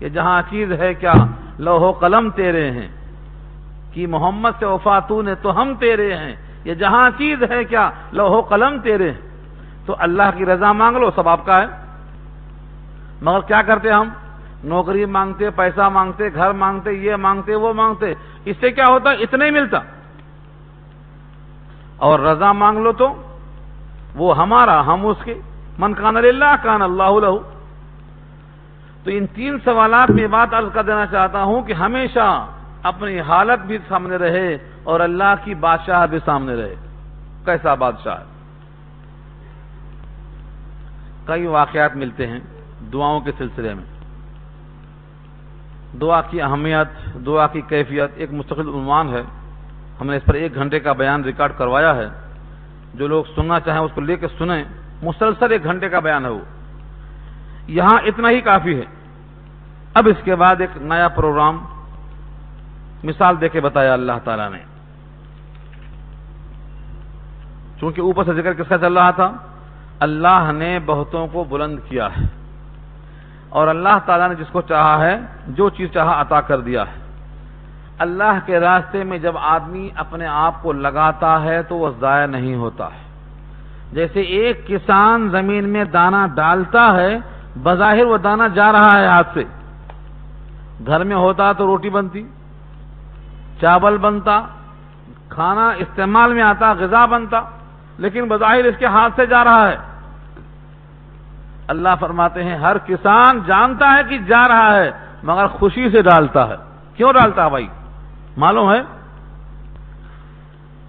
یہ جہاں چیز ہے کیا؟ لوح و قلم تیرے ہیں، کہ محمد سے وفا تو نے تو ہم تیرے ہیں۔ یہ جہاں چیز ہے کیا؟ لوح و قلم تیرے ہیں۔ تو اللہ کی رضا مانگ لو، سب آپ کا ہے۔ مگر کیا کرتے ہم؟ نوکری مانگتے، پیسہ مانگتے، گھر مانگتے، یہ مانگتے، وہ مانگتے۔ اس سے کیا ہوتا؟ اتنا ہی ملتا۔ اور رضا مانگ لو تو وہ ہمارا، ہم اس کے۔ من کان للہ کان اللہ لہ۔ تو ان 3 سوالات میں بات عرض کر دینا چاہتا ہوں کہ ہمیشہ اپنی حالت بھی سامنے رہے اور اللہ کی بادشاہ بھی سامنے رہے۔ کیسا بادشاہ ہے؟ کئی واقعات ملتے ہیں دعاؤں کے سلسلے میں۔ دعا کی اہمیت، دعا کی کیفیت ایک مستقل عنوان ہے۔ ہم نے اس پر 1 گھنٹے کا بیان ریکارڈ کروایا ہے۔ جو لوگ سننا چاہیں اس کو لے کے سنیں، مسلسل 1 گھنٹے کا بیان ہے وہ۔ یہاں اتنا ہی کافی ہے۔ اب اس کے بعد ایک نیا پروگرام مثال دے کے بتایا اللہ تعالیٰ نے۔ چونکہ اوپر سے ذکر کس کا چل رہا تھا؟ اللہ نے بہتوں کو بلند کیا ہے، اور اللہ تعالیٰ نے جس کو چاہا ہے، جو چیز چاہا عطا کر دیا ہے۔ اللہ کے راستے میں جب آدمی اپنے آپ کو لگاتا ہے تو وہ ضائع نہیں ہوتا ہے۔ جیسے ایک کسان زمین میں دانہ ڈالتا ہے، بظاہر وہ دانہ جا رہا ہے ہاتھ سے، گھر میں ہوتا تو روٹی بنتی، چاول بنتا، کھانا استعمال میں آتا، غذا بنتا، لیکن بظاہر اس کے ہاتھ سے جا رہا ہے۔ اللہ فرماتے ہیں ہر کسان جانتا ہے کہ جا رہا ہے، مگر خوشی سے ڈالتا ہے۔ کیوں ڈالتا ہے بھائی؟ معلوم ہے؟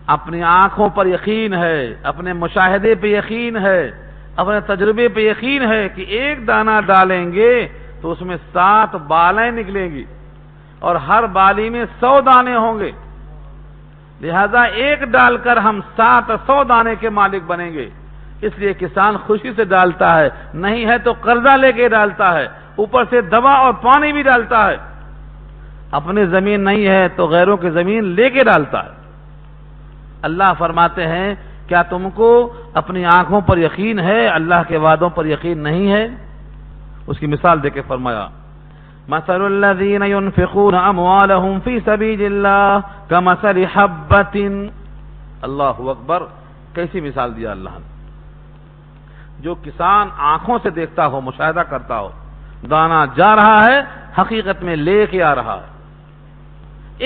اپنی آنکھوں پر یقین ہے، اپنے مشاہدے پہ یقین ہے اپنے تجربے پہ یقین ہے کہ ایک دانہ ڈالیں گے تو اس میں 7 بالیں نکلیں گی اور ہر بالی میں 100 دانے ہوں گے، لہذا ایک ڈال کر ہم 700 دانے کے مالک بنیں گے۔ اس لیے کسان خوشی سے ڈالتا ہے، نہیں ہے تو قرضہ لے کے ڈالتا ہے، اوپر سے دوا اور پانی بھی ڈالتا ہے۔ اپنی زمین نہیں ہے تو غیروں کی زمین لے کے ڈالتا ہے۔ اللہ فرماتے ہیں کیا تم کو اپنی آنکھوں پر یقین ہے، اللہ کے وعدوں پر یقین نہیں ہے؟ اس کی مثال دے کے فرمایا مثل الذین ينفقون اموالهم فی سبیل اللہ کمثل حبۃ، اللہ اکبر، کیسی مثال دیا اللہ نے۔ جو کسان آنکھوں سے دیکھتا ہو، مشاہدہ کرتا ہو، دانہ جا رہا ہے، حقیقت میں لے کے آ رہا ہے،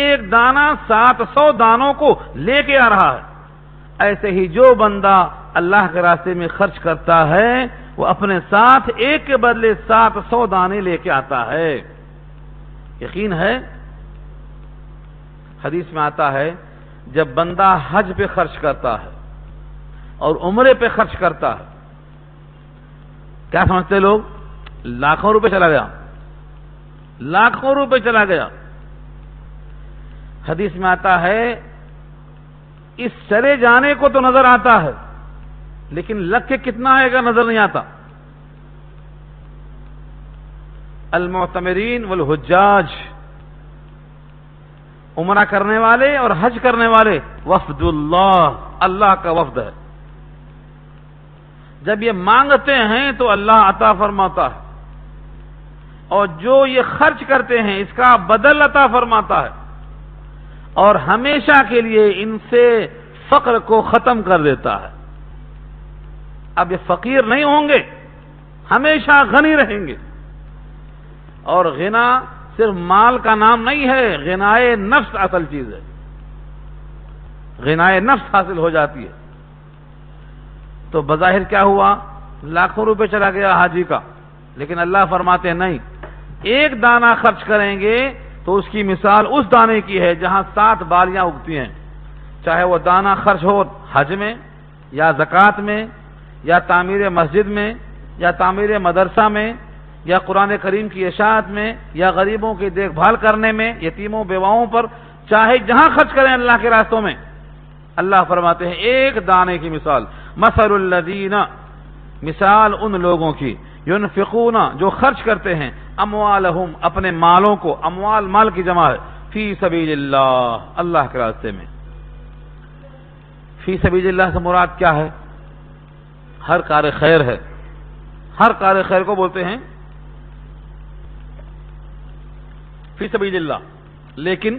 ایک دانہ 700 دانوں کو لے کے آ رہا ہے۔ ایسے ہی جو بندہ اللہ کے راستے میں خرچ کرتا ہے وہ اپنے ساتھ ایک کے بدلے 700 دانے لے کے آتا ہے۔ یقین ہے؟ حدیث میں آتا ہے جب بندہ حج پہ خرچ کرتا ہے اور عمرے پہ خرچ کرتا ہے، کیا سمجھتے لوگ؟ لاکھوں روپے چلا گیا، لاکھوں روپے چلا گیا۔ حدیث میں آتا ہے اس چلے جانے کو تو نظر آتا ہے لیکن لگ کے کتنا آئے گا نظر نہیں آتا۔ المعتمرین والحجاج، عمرہ کرنے والے اور حج کرنے والے وفد اللہ، اللہ کا وفد ہے۔ جب یہ مانگتے ہیں تو اللہ عطا فرماتا ہے، اور جو یہ خرچ کرتے ہیں اس کا بدل عطا فرماتا ہے، اور ہمیشہ کے لیے ان سے فقر کو ختم کر دیتا ہے۔ اب یہ فقیر نہیں ہوں گے، ہمیشہ غنی رہیں گے۔ اور غنا صرف مال کا نام نہیں ہے، غنائے نفس اصل چیز ہے، غنائے نفس حاصل ہو جاتی ہے۔ تو بظاہر کیا ہوا؟ لاکھوں روپے چلا گیا حاجی کا، لیکن اللہ فرماتے ہیں نہیں، ایک دانہ خرچ کریں گے تو اس کی مثال اس دانے کی ہے جہاں 7 بالیاں اگتی ہیں، چاہے وہ دانہ خرچ ہو حج میں یا زکوٰۃ میں یا تعمیر مسجد میں یا تعمیر مدرسہ میں یا قرآن کریم کی اشاعت میں یا غریبوں کی دیکھ بھال کرنے میں، یتیموں بیواؤں پر، چاہے جہاں خرچ کریں اللہ کے راستوں میں، اللہ فرماتے ہیں ایک دانے کی مثال، مثل الذین، مثال ان لوگوں کی، ينفقون، جو خرچ کرتے ہیں، اموالہم، اپنے مالوں کو، اموال مال کی جمع ہے، فی سبیل اللہ، اللہ کے راستے میں۔ فی سبیل اللہ سے مراد کیا ہے؟ ہر کار خیر ہے، ہر کار خیر کو بولتے ہیں فی سبیل اللہ۔ لیکن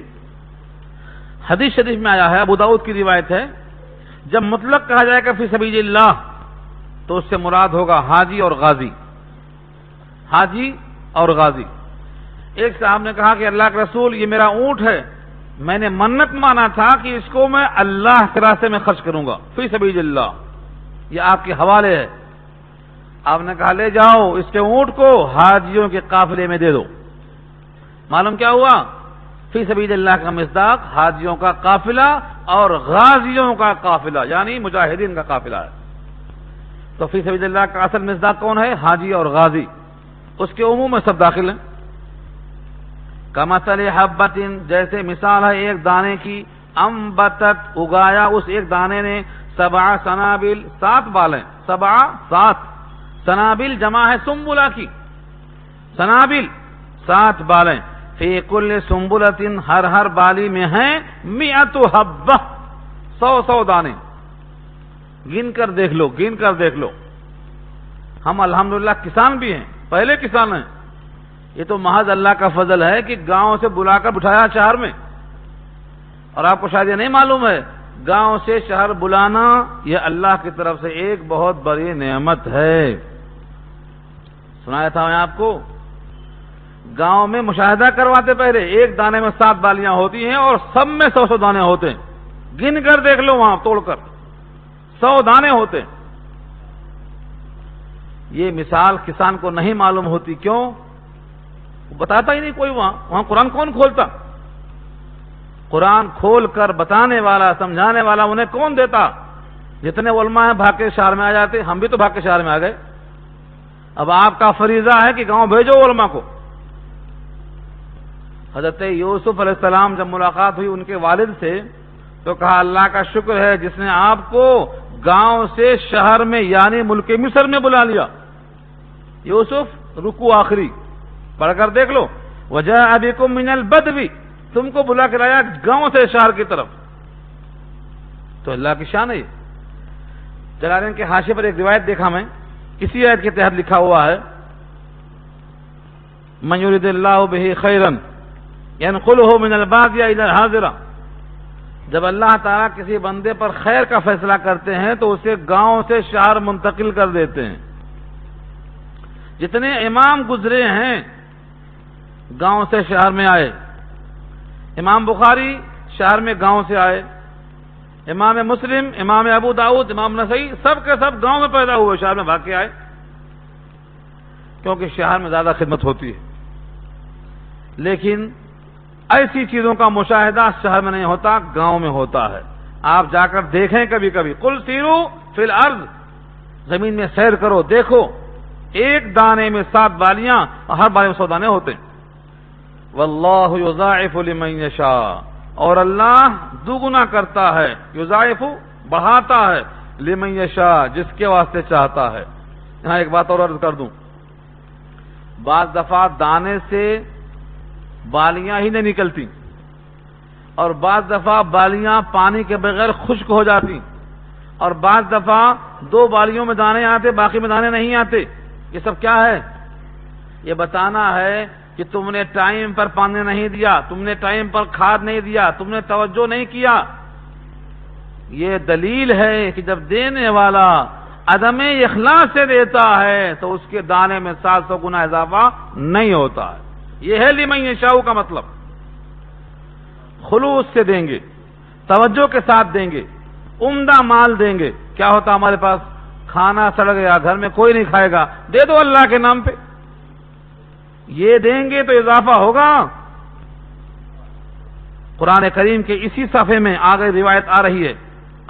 حدیث شریف میں آیا ہے، ابو داؤد کی روایت ہے، جب مطلق کہا جائے گا فی سبیل اللہ تو اس سے مراد ہوگا حاجی اور غازی، حاجی اور غازی۔ ایک صاحب نے کہا کہ اللہ کے رسول یہ میرا اونٹ ہے، میں نے منت مانا تھا کہ اس کو میں اللہ کے راستے میں خرچ کروں گا، فی سبیل اللہ، یہ آپ کے حوالے ہے۔ آپ نے کہا لے جاؤ اس کے اونٹ کو حاجیوں کے قافلے میں دے دو۔ معلوم کیا ہوا؟ فی سبیل اللہ کا مصداق حاجیوں کا قافلہ اور غازیوں کا قافلہ، یعنی مجاہدین کا قافلہ ہے۔ تو فی سبیل اللہ کا اصل مصداق کون ہے؟ حاجی اور غازی، اس کے عموم میں سب داخل ہیں۔ کمثل حبۃ، جیسے مثال ہے ایک دانے کی، انبتت، اگایا اس ایک دانے نے، 7 سنابل، 7 بالیں، 7 سنابل جمع ہے سنبلہ کی، سنابل 7 بالیں، فی کل سنبلۃ، ہر بالی میں ہیں 100 حبہ، 100 دانے، گن کر دیکھ لو، گن کر دیکھ لو۔ ہم الحمدللہ کسان بھی ہیں، پہلے کسان ہیں، یہ تو محض اللہ کا فضل ہے کہ گاؤں سے بلا کر بٹھایا شہر میں۔ اور آپ کو شاید یہ نہیں معلوم ہے، گاؤں سے شہر بلانا یہ اللہ کی طرف سے ایک بہت بڑی نعمت ہے۔ سنایا تھا میں آپ کو، گاؤں میں مشاہدہ کرواتے پہلے، ایک دانے میں 7 بالیاں ہوتی ہیں اور سب میں 100 دانے ہوتے ہیں، گن کر دیکھ لو، وہاں توڑ کر 100 دانے ہوتے ہیں۔ یہ مثال کسان کو نہیں معلوم ہوتی، کیوں؟ بتاتا ہی نہیں کوئی، وہاں قرآن کون کھولتا؟ قرآن کھول کر بتانے والا، سمجھانے والا انہیں کون دیتا؟ جتنے علماء ہیں بھاگ کے شہر میں آ جاتے، ہم بھی تو بھاگ کے شہر میں آ گئے۔ اب آپ کا فریضہ ہے کہ گاؤں بھیجو علماء کو۔ حضرت یوسف علیہ السلام جب ملاقات ہوئی ان کے والد سے تو کہا اللہ کا شکر ہے جس نے آپ کو گاؤں سے شہر میں یعنی ملک مصر میں بلا لیا۔ یوسف رکوع آخری پڑھ کر دیکھ لو، وجاء بکم من البدو، تم کو بلا کے لایا گاؤں سے شہر کی طرف، تو اللہ کی شان ہے یہ۔ جلالین کے حاشیے پر ایک روایت دیکھا میں، اسی آیت کے تحت لکھا ہوا ہے من یرید اللہ بہ خیرا ینقلہ من البادیہ الی الحاضرہ، جب اللہ تعالیٰ کسی بندے پر خیر کا فیصلہ کرتے ہیں تو اسے گاؤں سے شہر منتقل کر دیتے ہیں۔ جتنے امام گزرے ہیں گاؤں سے شہر میں آئے، امام بخاری شہر میں گاؤں سے آئے، امام مسلم، امام ابو داؤد، امام نسائی، سب کے سب گاؤں میں پیدا ہوئے، شہر میں بھاگ کے آئے، کیونکہ شہر میں زیادہ خدمت ہوتی ہے۔ لیکن ایسی چیزوں کا مشاہدہ شہر میں نہیں ہوتا، گاؤں میں ہوتا ہے۔ آپ جا کر دیکھیں کبھی کبھی، قل سیروا فی الارض، زمین میں سیر کرو، دیکھو ایک دانے میں 7 بالیاں اور ہر بالے میں 100 دانے ہوتے ہیں۔ واللہ یضاعف لمن یشاء، اور اللہ دوگنا کرتا ہے، یضاعف بڑھاتا ہے، لمن یشاء جس کے واسطے چاہتا ہے۔ یہاں ایک بات اور عرض کر دوں، بعض دفعہ دانے سے بالیاں ہی نہیں نکلتی، اور بعض دفعہ بالیاں پانی کے بغیر خشک ہو جاتی، اور بعض دفعہ 2 بالیوں میں دانے آتے باقی میں دانے نہیں آتے۔ یہ سب کیا ہے؟ یہ بتانا ہے کہ تم نے ٹائم پر پانی نہیں دیا، تم نے ٹائم پر کھاد نہیں دیا، تم نے توجہ نہیں کیا۔ یہ دلیل ہے کہ جب دینے والا عدم اخلاص سے دیتا ہے تو اس کے دانے میں 700 گنا اضافہ نہیں ہوتا ہے۔ یہ ہے لمن یشاء کا مطلب، خلوص سے دیں گے، توجہ کے ساتھ دیں گے، عمدہ مال دیں گے۔ کیا ہوتا ہمارے پاس کھانا سڑ گیا، گھر میں کوئی نہیں کھائے گا، دے دو اللہ کے نام پہ، یہ دیں گے تو اضافہ ہوگا۔ قرآن کریم کے اسی صفحے میں آگے روایت آ رہی ہے،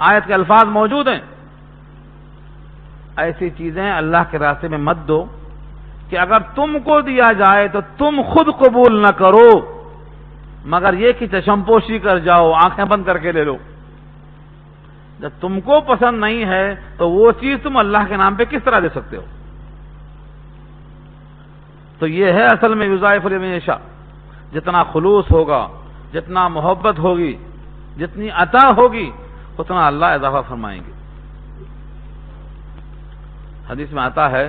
آیت کے الفاظ موجود ہیں، ایسی چیزیں اللہ کے راستے میں مت دو کہ اگر تم کو دیا جائے تو تم خود قبول نہ کرو، مگر یہ کہ چشم پوشی کر جاؤ، آنکھیں بند کر کے لے لو۔ جب تم کو پسند نہیں ہے تو وہ چیز تم اللہ کے نام پہ کس طرح دے سکتے ہو؟ تو یہ ہے اصل میں یضاعف لمن یشاء، جتنا خلوص ہوگا، جتنا محبت ہوگی، جتنی عطا ہوگی، اتنا اللہ اضافہ فرمائیں گے۔ حدیث میں آتا ہے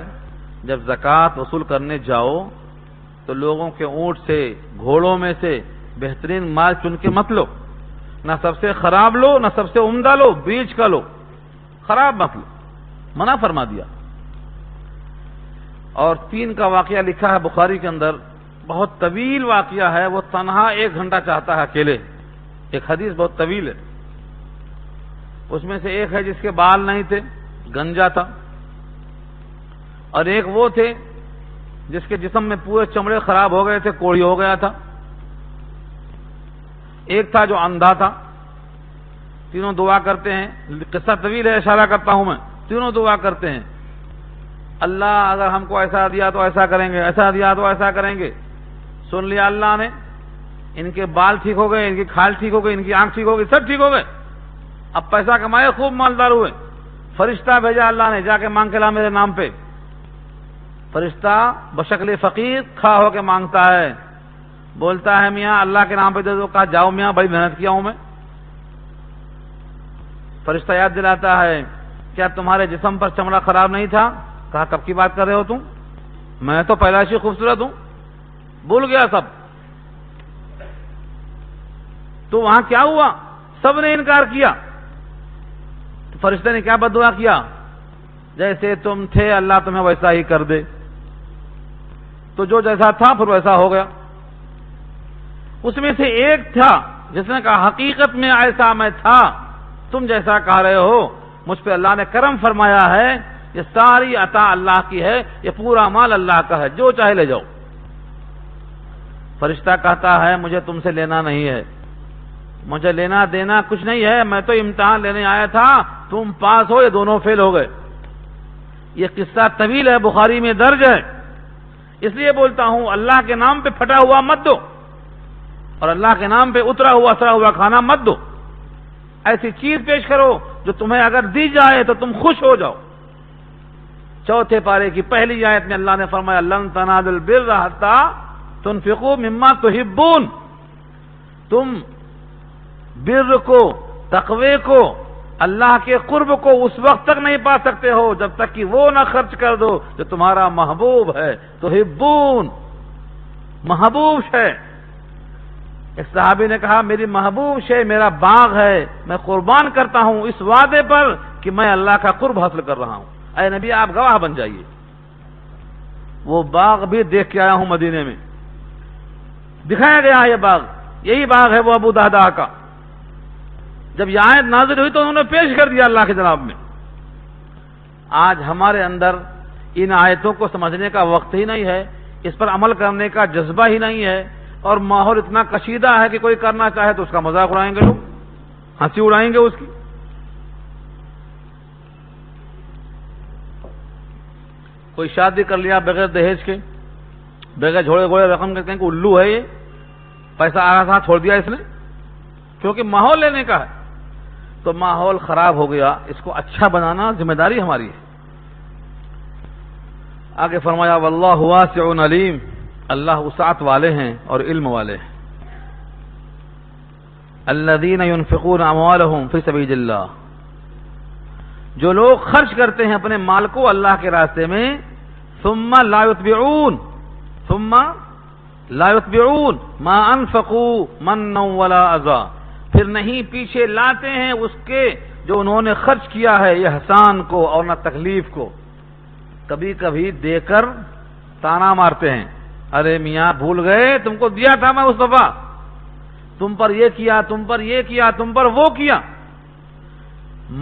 جب زکوٰۃ وصول کرنے جاؤ تو لوگوں کے اونٹ سے، گھوڑوں میں سے بہترین مال چن کے مت لو، نہ سب سے خراب لو نہ سب سے عمدہ لو، بیچ کا لو، خراب مت لو، منع فرما دیا۔ اور 3 کا واقعہ لکھا ہے بخاری کے اندر، بہت طویل واقعہ ہے، وہ تنہا 1 گھنٹہ چاہتا ہے اکیلے، ایک حدیث بہت طویل ہے۔ اس میں سے ایک ہے جس کے بال نہیں تھے، گنجا تھا، اور ایک وہ تھے جس کے جسم میں پورے چمڑے خراب ہو گئے تھے، کوڑی ہو گیا تھا، ایک تھا جو اندھا تھا۔ تینوں دعا کرتے ہیں، قصہ طویل ہے، اشارہ کرتا ہوں میں، تینوں دعا کرتے ہیں، اللہ اگر ہم کو ایسا دیا تو ایسا کریں گے، ایسا دیا تو ایسا کریں گے۔ سن لیا اللہ نے، ان کے بال ٹھیک ہو گئے، ان کی کھال ٹھیک ہو گئی، ان کی آنکھ ٹھیک ہو گئی، سب ٹھیک ہو گئے، اب پیسہ کمائے، خوب مالدار ہوئے۔ فرشتہ بھیجا اللہ نے، جا کے مانگ کے لا میرے نام پہ۔ فرشتہ بشکل فقیر کھڑا ہو کے مانگتا ہے، بولتا ہے میاں اللہ کے نام پہ دے دو۔ کہا جاؤ میاں، بڑی محنت کیا ہوں میں۔ فرشتہ یاد دلاتا ہے کیا تمہارے جسم پر چمڑا خراب نہیں تھا؟ کہا کب کی بات کر رہے ہو تم، میں تو پیدائشی خوبصورت ہوں، بھول گیا سب۔ تو وہاں کیا ہوا؟ سب نے انکار کیا۔ تو فرشتے نے کیا بد دعا کیا؟ جیسے تم تھے اللہ تمہیں ویسا ہی کر دے۔ تو جو جیسا تھا پھر ویسا ہو گیا۔ اس میں سے ایک تھا جس نے کہا حقیقت میں ایسا میں تھا، تم جیسا کہہ رہے ہو، مجھ پہ اللہ نے کرم فرمایا ہے، یہ ساری عطا اللہ کی ہے، یہ پورا مال اللہ کا ہے، جو چاہے لے جاؤ۔ فرشتہ کہتا ہے مجھے تم سے لینا نہیں ہے، مجھے لینا دینا کچھ نہیں ہے، میں تو امتحان لینے آیا تھا تم پاس ہو، یہ دونوں فیل ہو گئے۔ یہ قصہ طویل ہے، بخاری میں درج ہے، اس لیے بولتا ہوں اللہ کے نام پہ پھٹا ہوا مت دو، اور اللہ کے نام پہ اترا ہوا سڑا ہوا کھانا مت دو۔ ایسی چیز پیش کرو جو تمہیں اگر دی جائے تو تم خوش ہو جاؤ۔ چوتھے پارے کی پہلی آیت میں اللہ نے فرمایا لن تنالوا البر حتی تنفقوا مما تحبون، تم بر کو، تقوی کو، اللہ کے قرب کو اس وقت تک نہیں پا سکتے ہو جب تک کہ وہ نہ خرچ کر دو جو تمہارا محبوب ہے۔ تحبون، محبوب ہے۔ ایک صحابی نے کہا میری محبوب شے میرا باغ ہے، میں قربان کرتا ہوں اس وعدے پر کہ میں اللہ کا قرب حاصل کر رہا ہوں۔ اے نبی آپ گواہ بن جائیے۔ وہ باغ بھی دیکھ کے آیا ہوں مدینے میں، دکھایا گیا یہ باغ، یہی باغ ہے وہ ابو دہدہ کا۔ جب یہ آیت نازل ہوئی تو انہوں نے پیش کر دیا اللہ کے جناب میں۔ آج ہمارے اندر ان آیتوں کو سمجھنے کا وقت ہی نہیں ہے، اس پر عمل کرنے کا جذبہ ہی نہیں ہے، اور ماحول اتنا کشیدہ ہے کہ کوئی کرنا چاہے تو اس کا مذاق اڑائیں گے، لوگ ہنسی اڑائیں گے اس کی۔ کوئی شادی کر لیا بغیر دہیج کے، بغیر جھوڑے گھوڑے رقم کے، کہیں کہ الو ہے یہ، پیسہ آگا ساتھ چھوڑ دیا اس نے، کیونکہ ماحول لینے کا ہے۔ تو ماحول خراب ہو گیا، اس کو اچھا بنانا ذمہ داری ہماری ہے۔ آگے فرمایا واللہ واسع علیم، اللہ وسعت والے ہیں اور علم والے ہیں۔ الذین ينفقون اموالهم فی سبیل اللہ، جو لوگ خرچ کرتے ہیں اپنے مال کو اللہ کے راستے میں، ثم لا يتبعون ما انفقوا منا ولا اذى، پھر نہیں پیچھے لاتے ہیں اس کے جو انہوں نے خرچ کیا ہے احسان کو اور نہ تکلیف کو۔ کبھی کبھی دے کر تانا مارتے ہیں، ارے میاں بھول گئے تم کو دیا تھا میں اس دفعہ، تم پر یہ کیا، تم پر یہ کیا، تم پر وہ کیا۔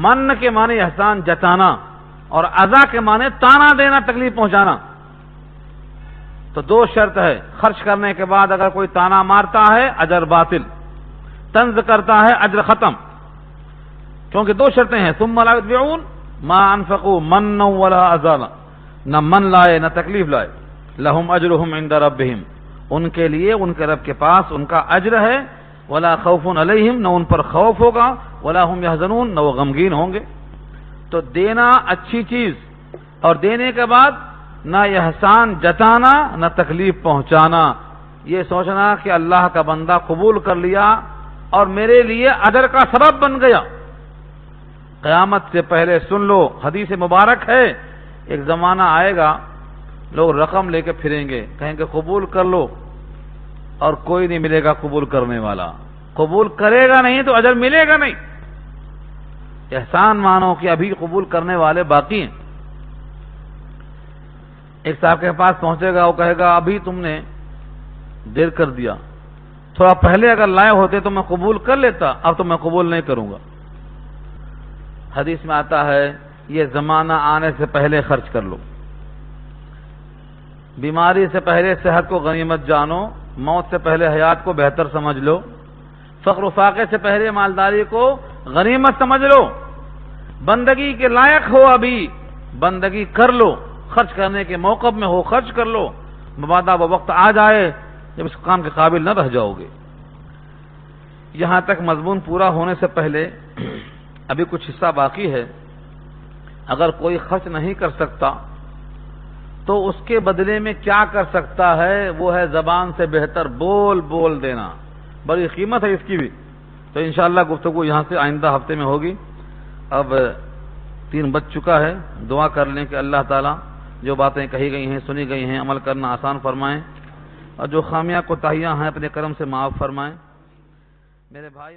من کے معنی احسان جتانا، اور اذا کے معنی تانا دینا، تکلیف پہنچانا۔ تو دو شرط ہے، خرچ کرنے کے بعد اگر کوئی تانا مارتا ہے اجر باطل، طنز کرتا ہے اجر ختم، کیونکہ دو شرطیں ہیں، ثم لا يتبعون ما انفقوا منا ولا اذى، نہ من لائے نہ تکلیف لائے، لہم اجرہم عند ربہم، ان کے لیے ان کے رب کے پاس ان کا اجر ہے، ولا خوف علیہم، نہ ان پر خوف ہوگا، ولا هم يحزنون، نہ وہ غمگین ہوں گے۔ تو دینا اچھی چیز، اور دینے کے بعد نہ احسان جتانا نہ تکلیف پہنچانا، یہ سوچنا کہ اللہ کا بندہ قبول کر لیا اور میرے لیے اجر کا سبب بن گیا۔ قیامت سے پہلے سن لو، حدیث مبارک ہے، ایک زمانہ آئے گا لوگ رقم لے کے پھریں گے، کہیں گے قبول کر لو، اور کوئی نہیں ملے گا قبول کرنے والا، قبول کرے گا نہیں تو اجر ملے گا نہیں۔ احسان مانو کہ ابھی قبول کرنے والے باقی ہیں۔ ایک صاحب کے پاس پہنچے گا، وہ کہے گا ابھی تم نے دیر کر دیا، تھوڑا پہلے اگر لائے ہوتے تو میں قبول کر لیتا، اب تو میں قبول نہیں کروں گا۔ حدیث میں آتا ہے یہ زمانہ آنے سے پہلے خرچ کر لو، بیماری سے پہلے صحت کو غنیمت جانو، موت سے پہلے حیات کو بہتر سمجھ لو، فقر و فاقے سے پہلے مالداری کو غنیمت سمجھ لو، بندگی کے لائق ہو ابھی بندگی کر لو، خرچ کرنے کے موقع میں ہو خرچ کر لو، مبادا وہ وقت آ جائے جب اس کام کے قابل نہ رہ جاؤ گے۔ یہاں تک مضمون پورا ہونے سے پہلے ابھی کچھ حصہ باقی ہے۔ اگر کوئی خرچ نہیں کر سکتا تو اس کے بدلے میں کیا کر سکتا ہے، وہ ہے زبان سے بہتر بول دینا، بڑی قیمت ہے اس کی بھی۔ تو انشاءاللہ گفتگو یہاں سے آئندہ ہفتے میں ہوگی۔ اب 3 بج چکا ہے، دعا کر لیں کہ اللہ تعالیٰ جو باتیں کہی گئی ہیں سنی گئی ہیں عمل کرنا آسان فرمائیں، اور جو خامیاں کوتاہیاں ہیں اپنے کرم سے معاف فرمائیں۔ میرے بھائی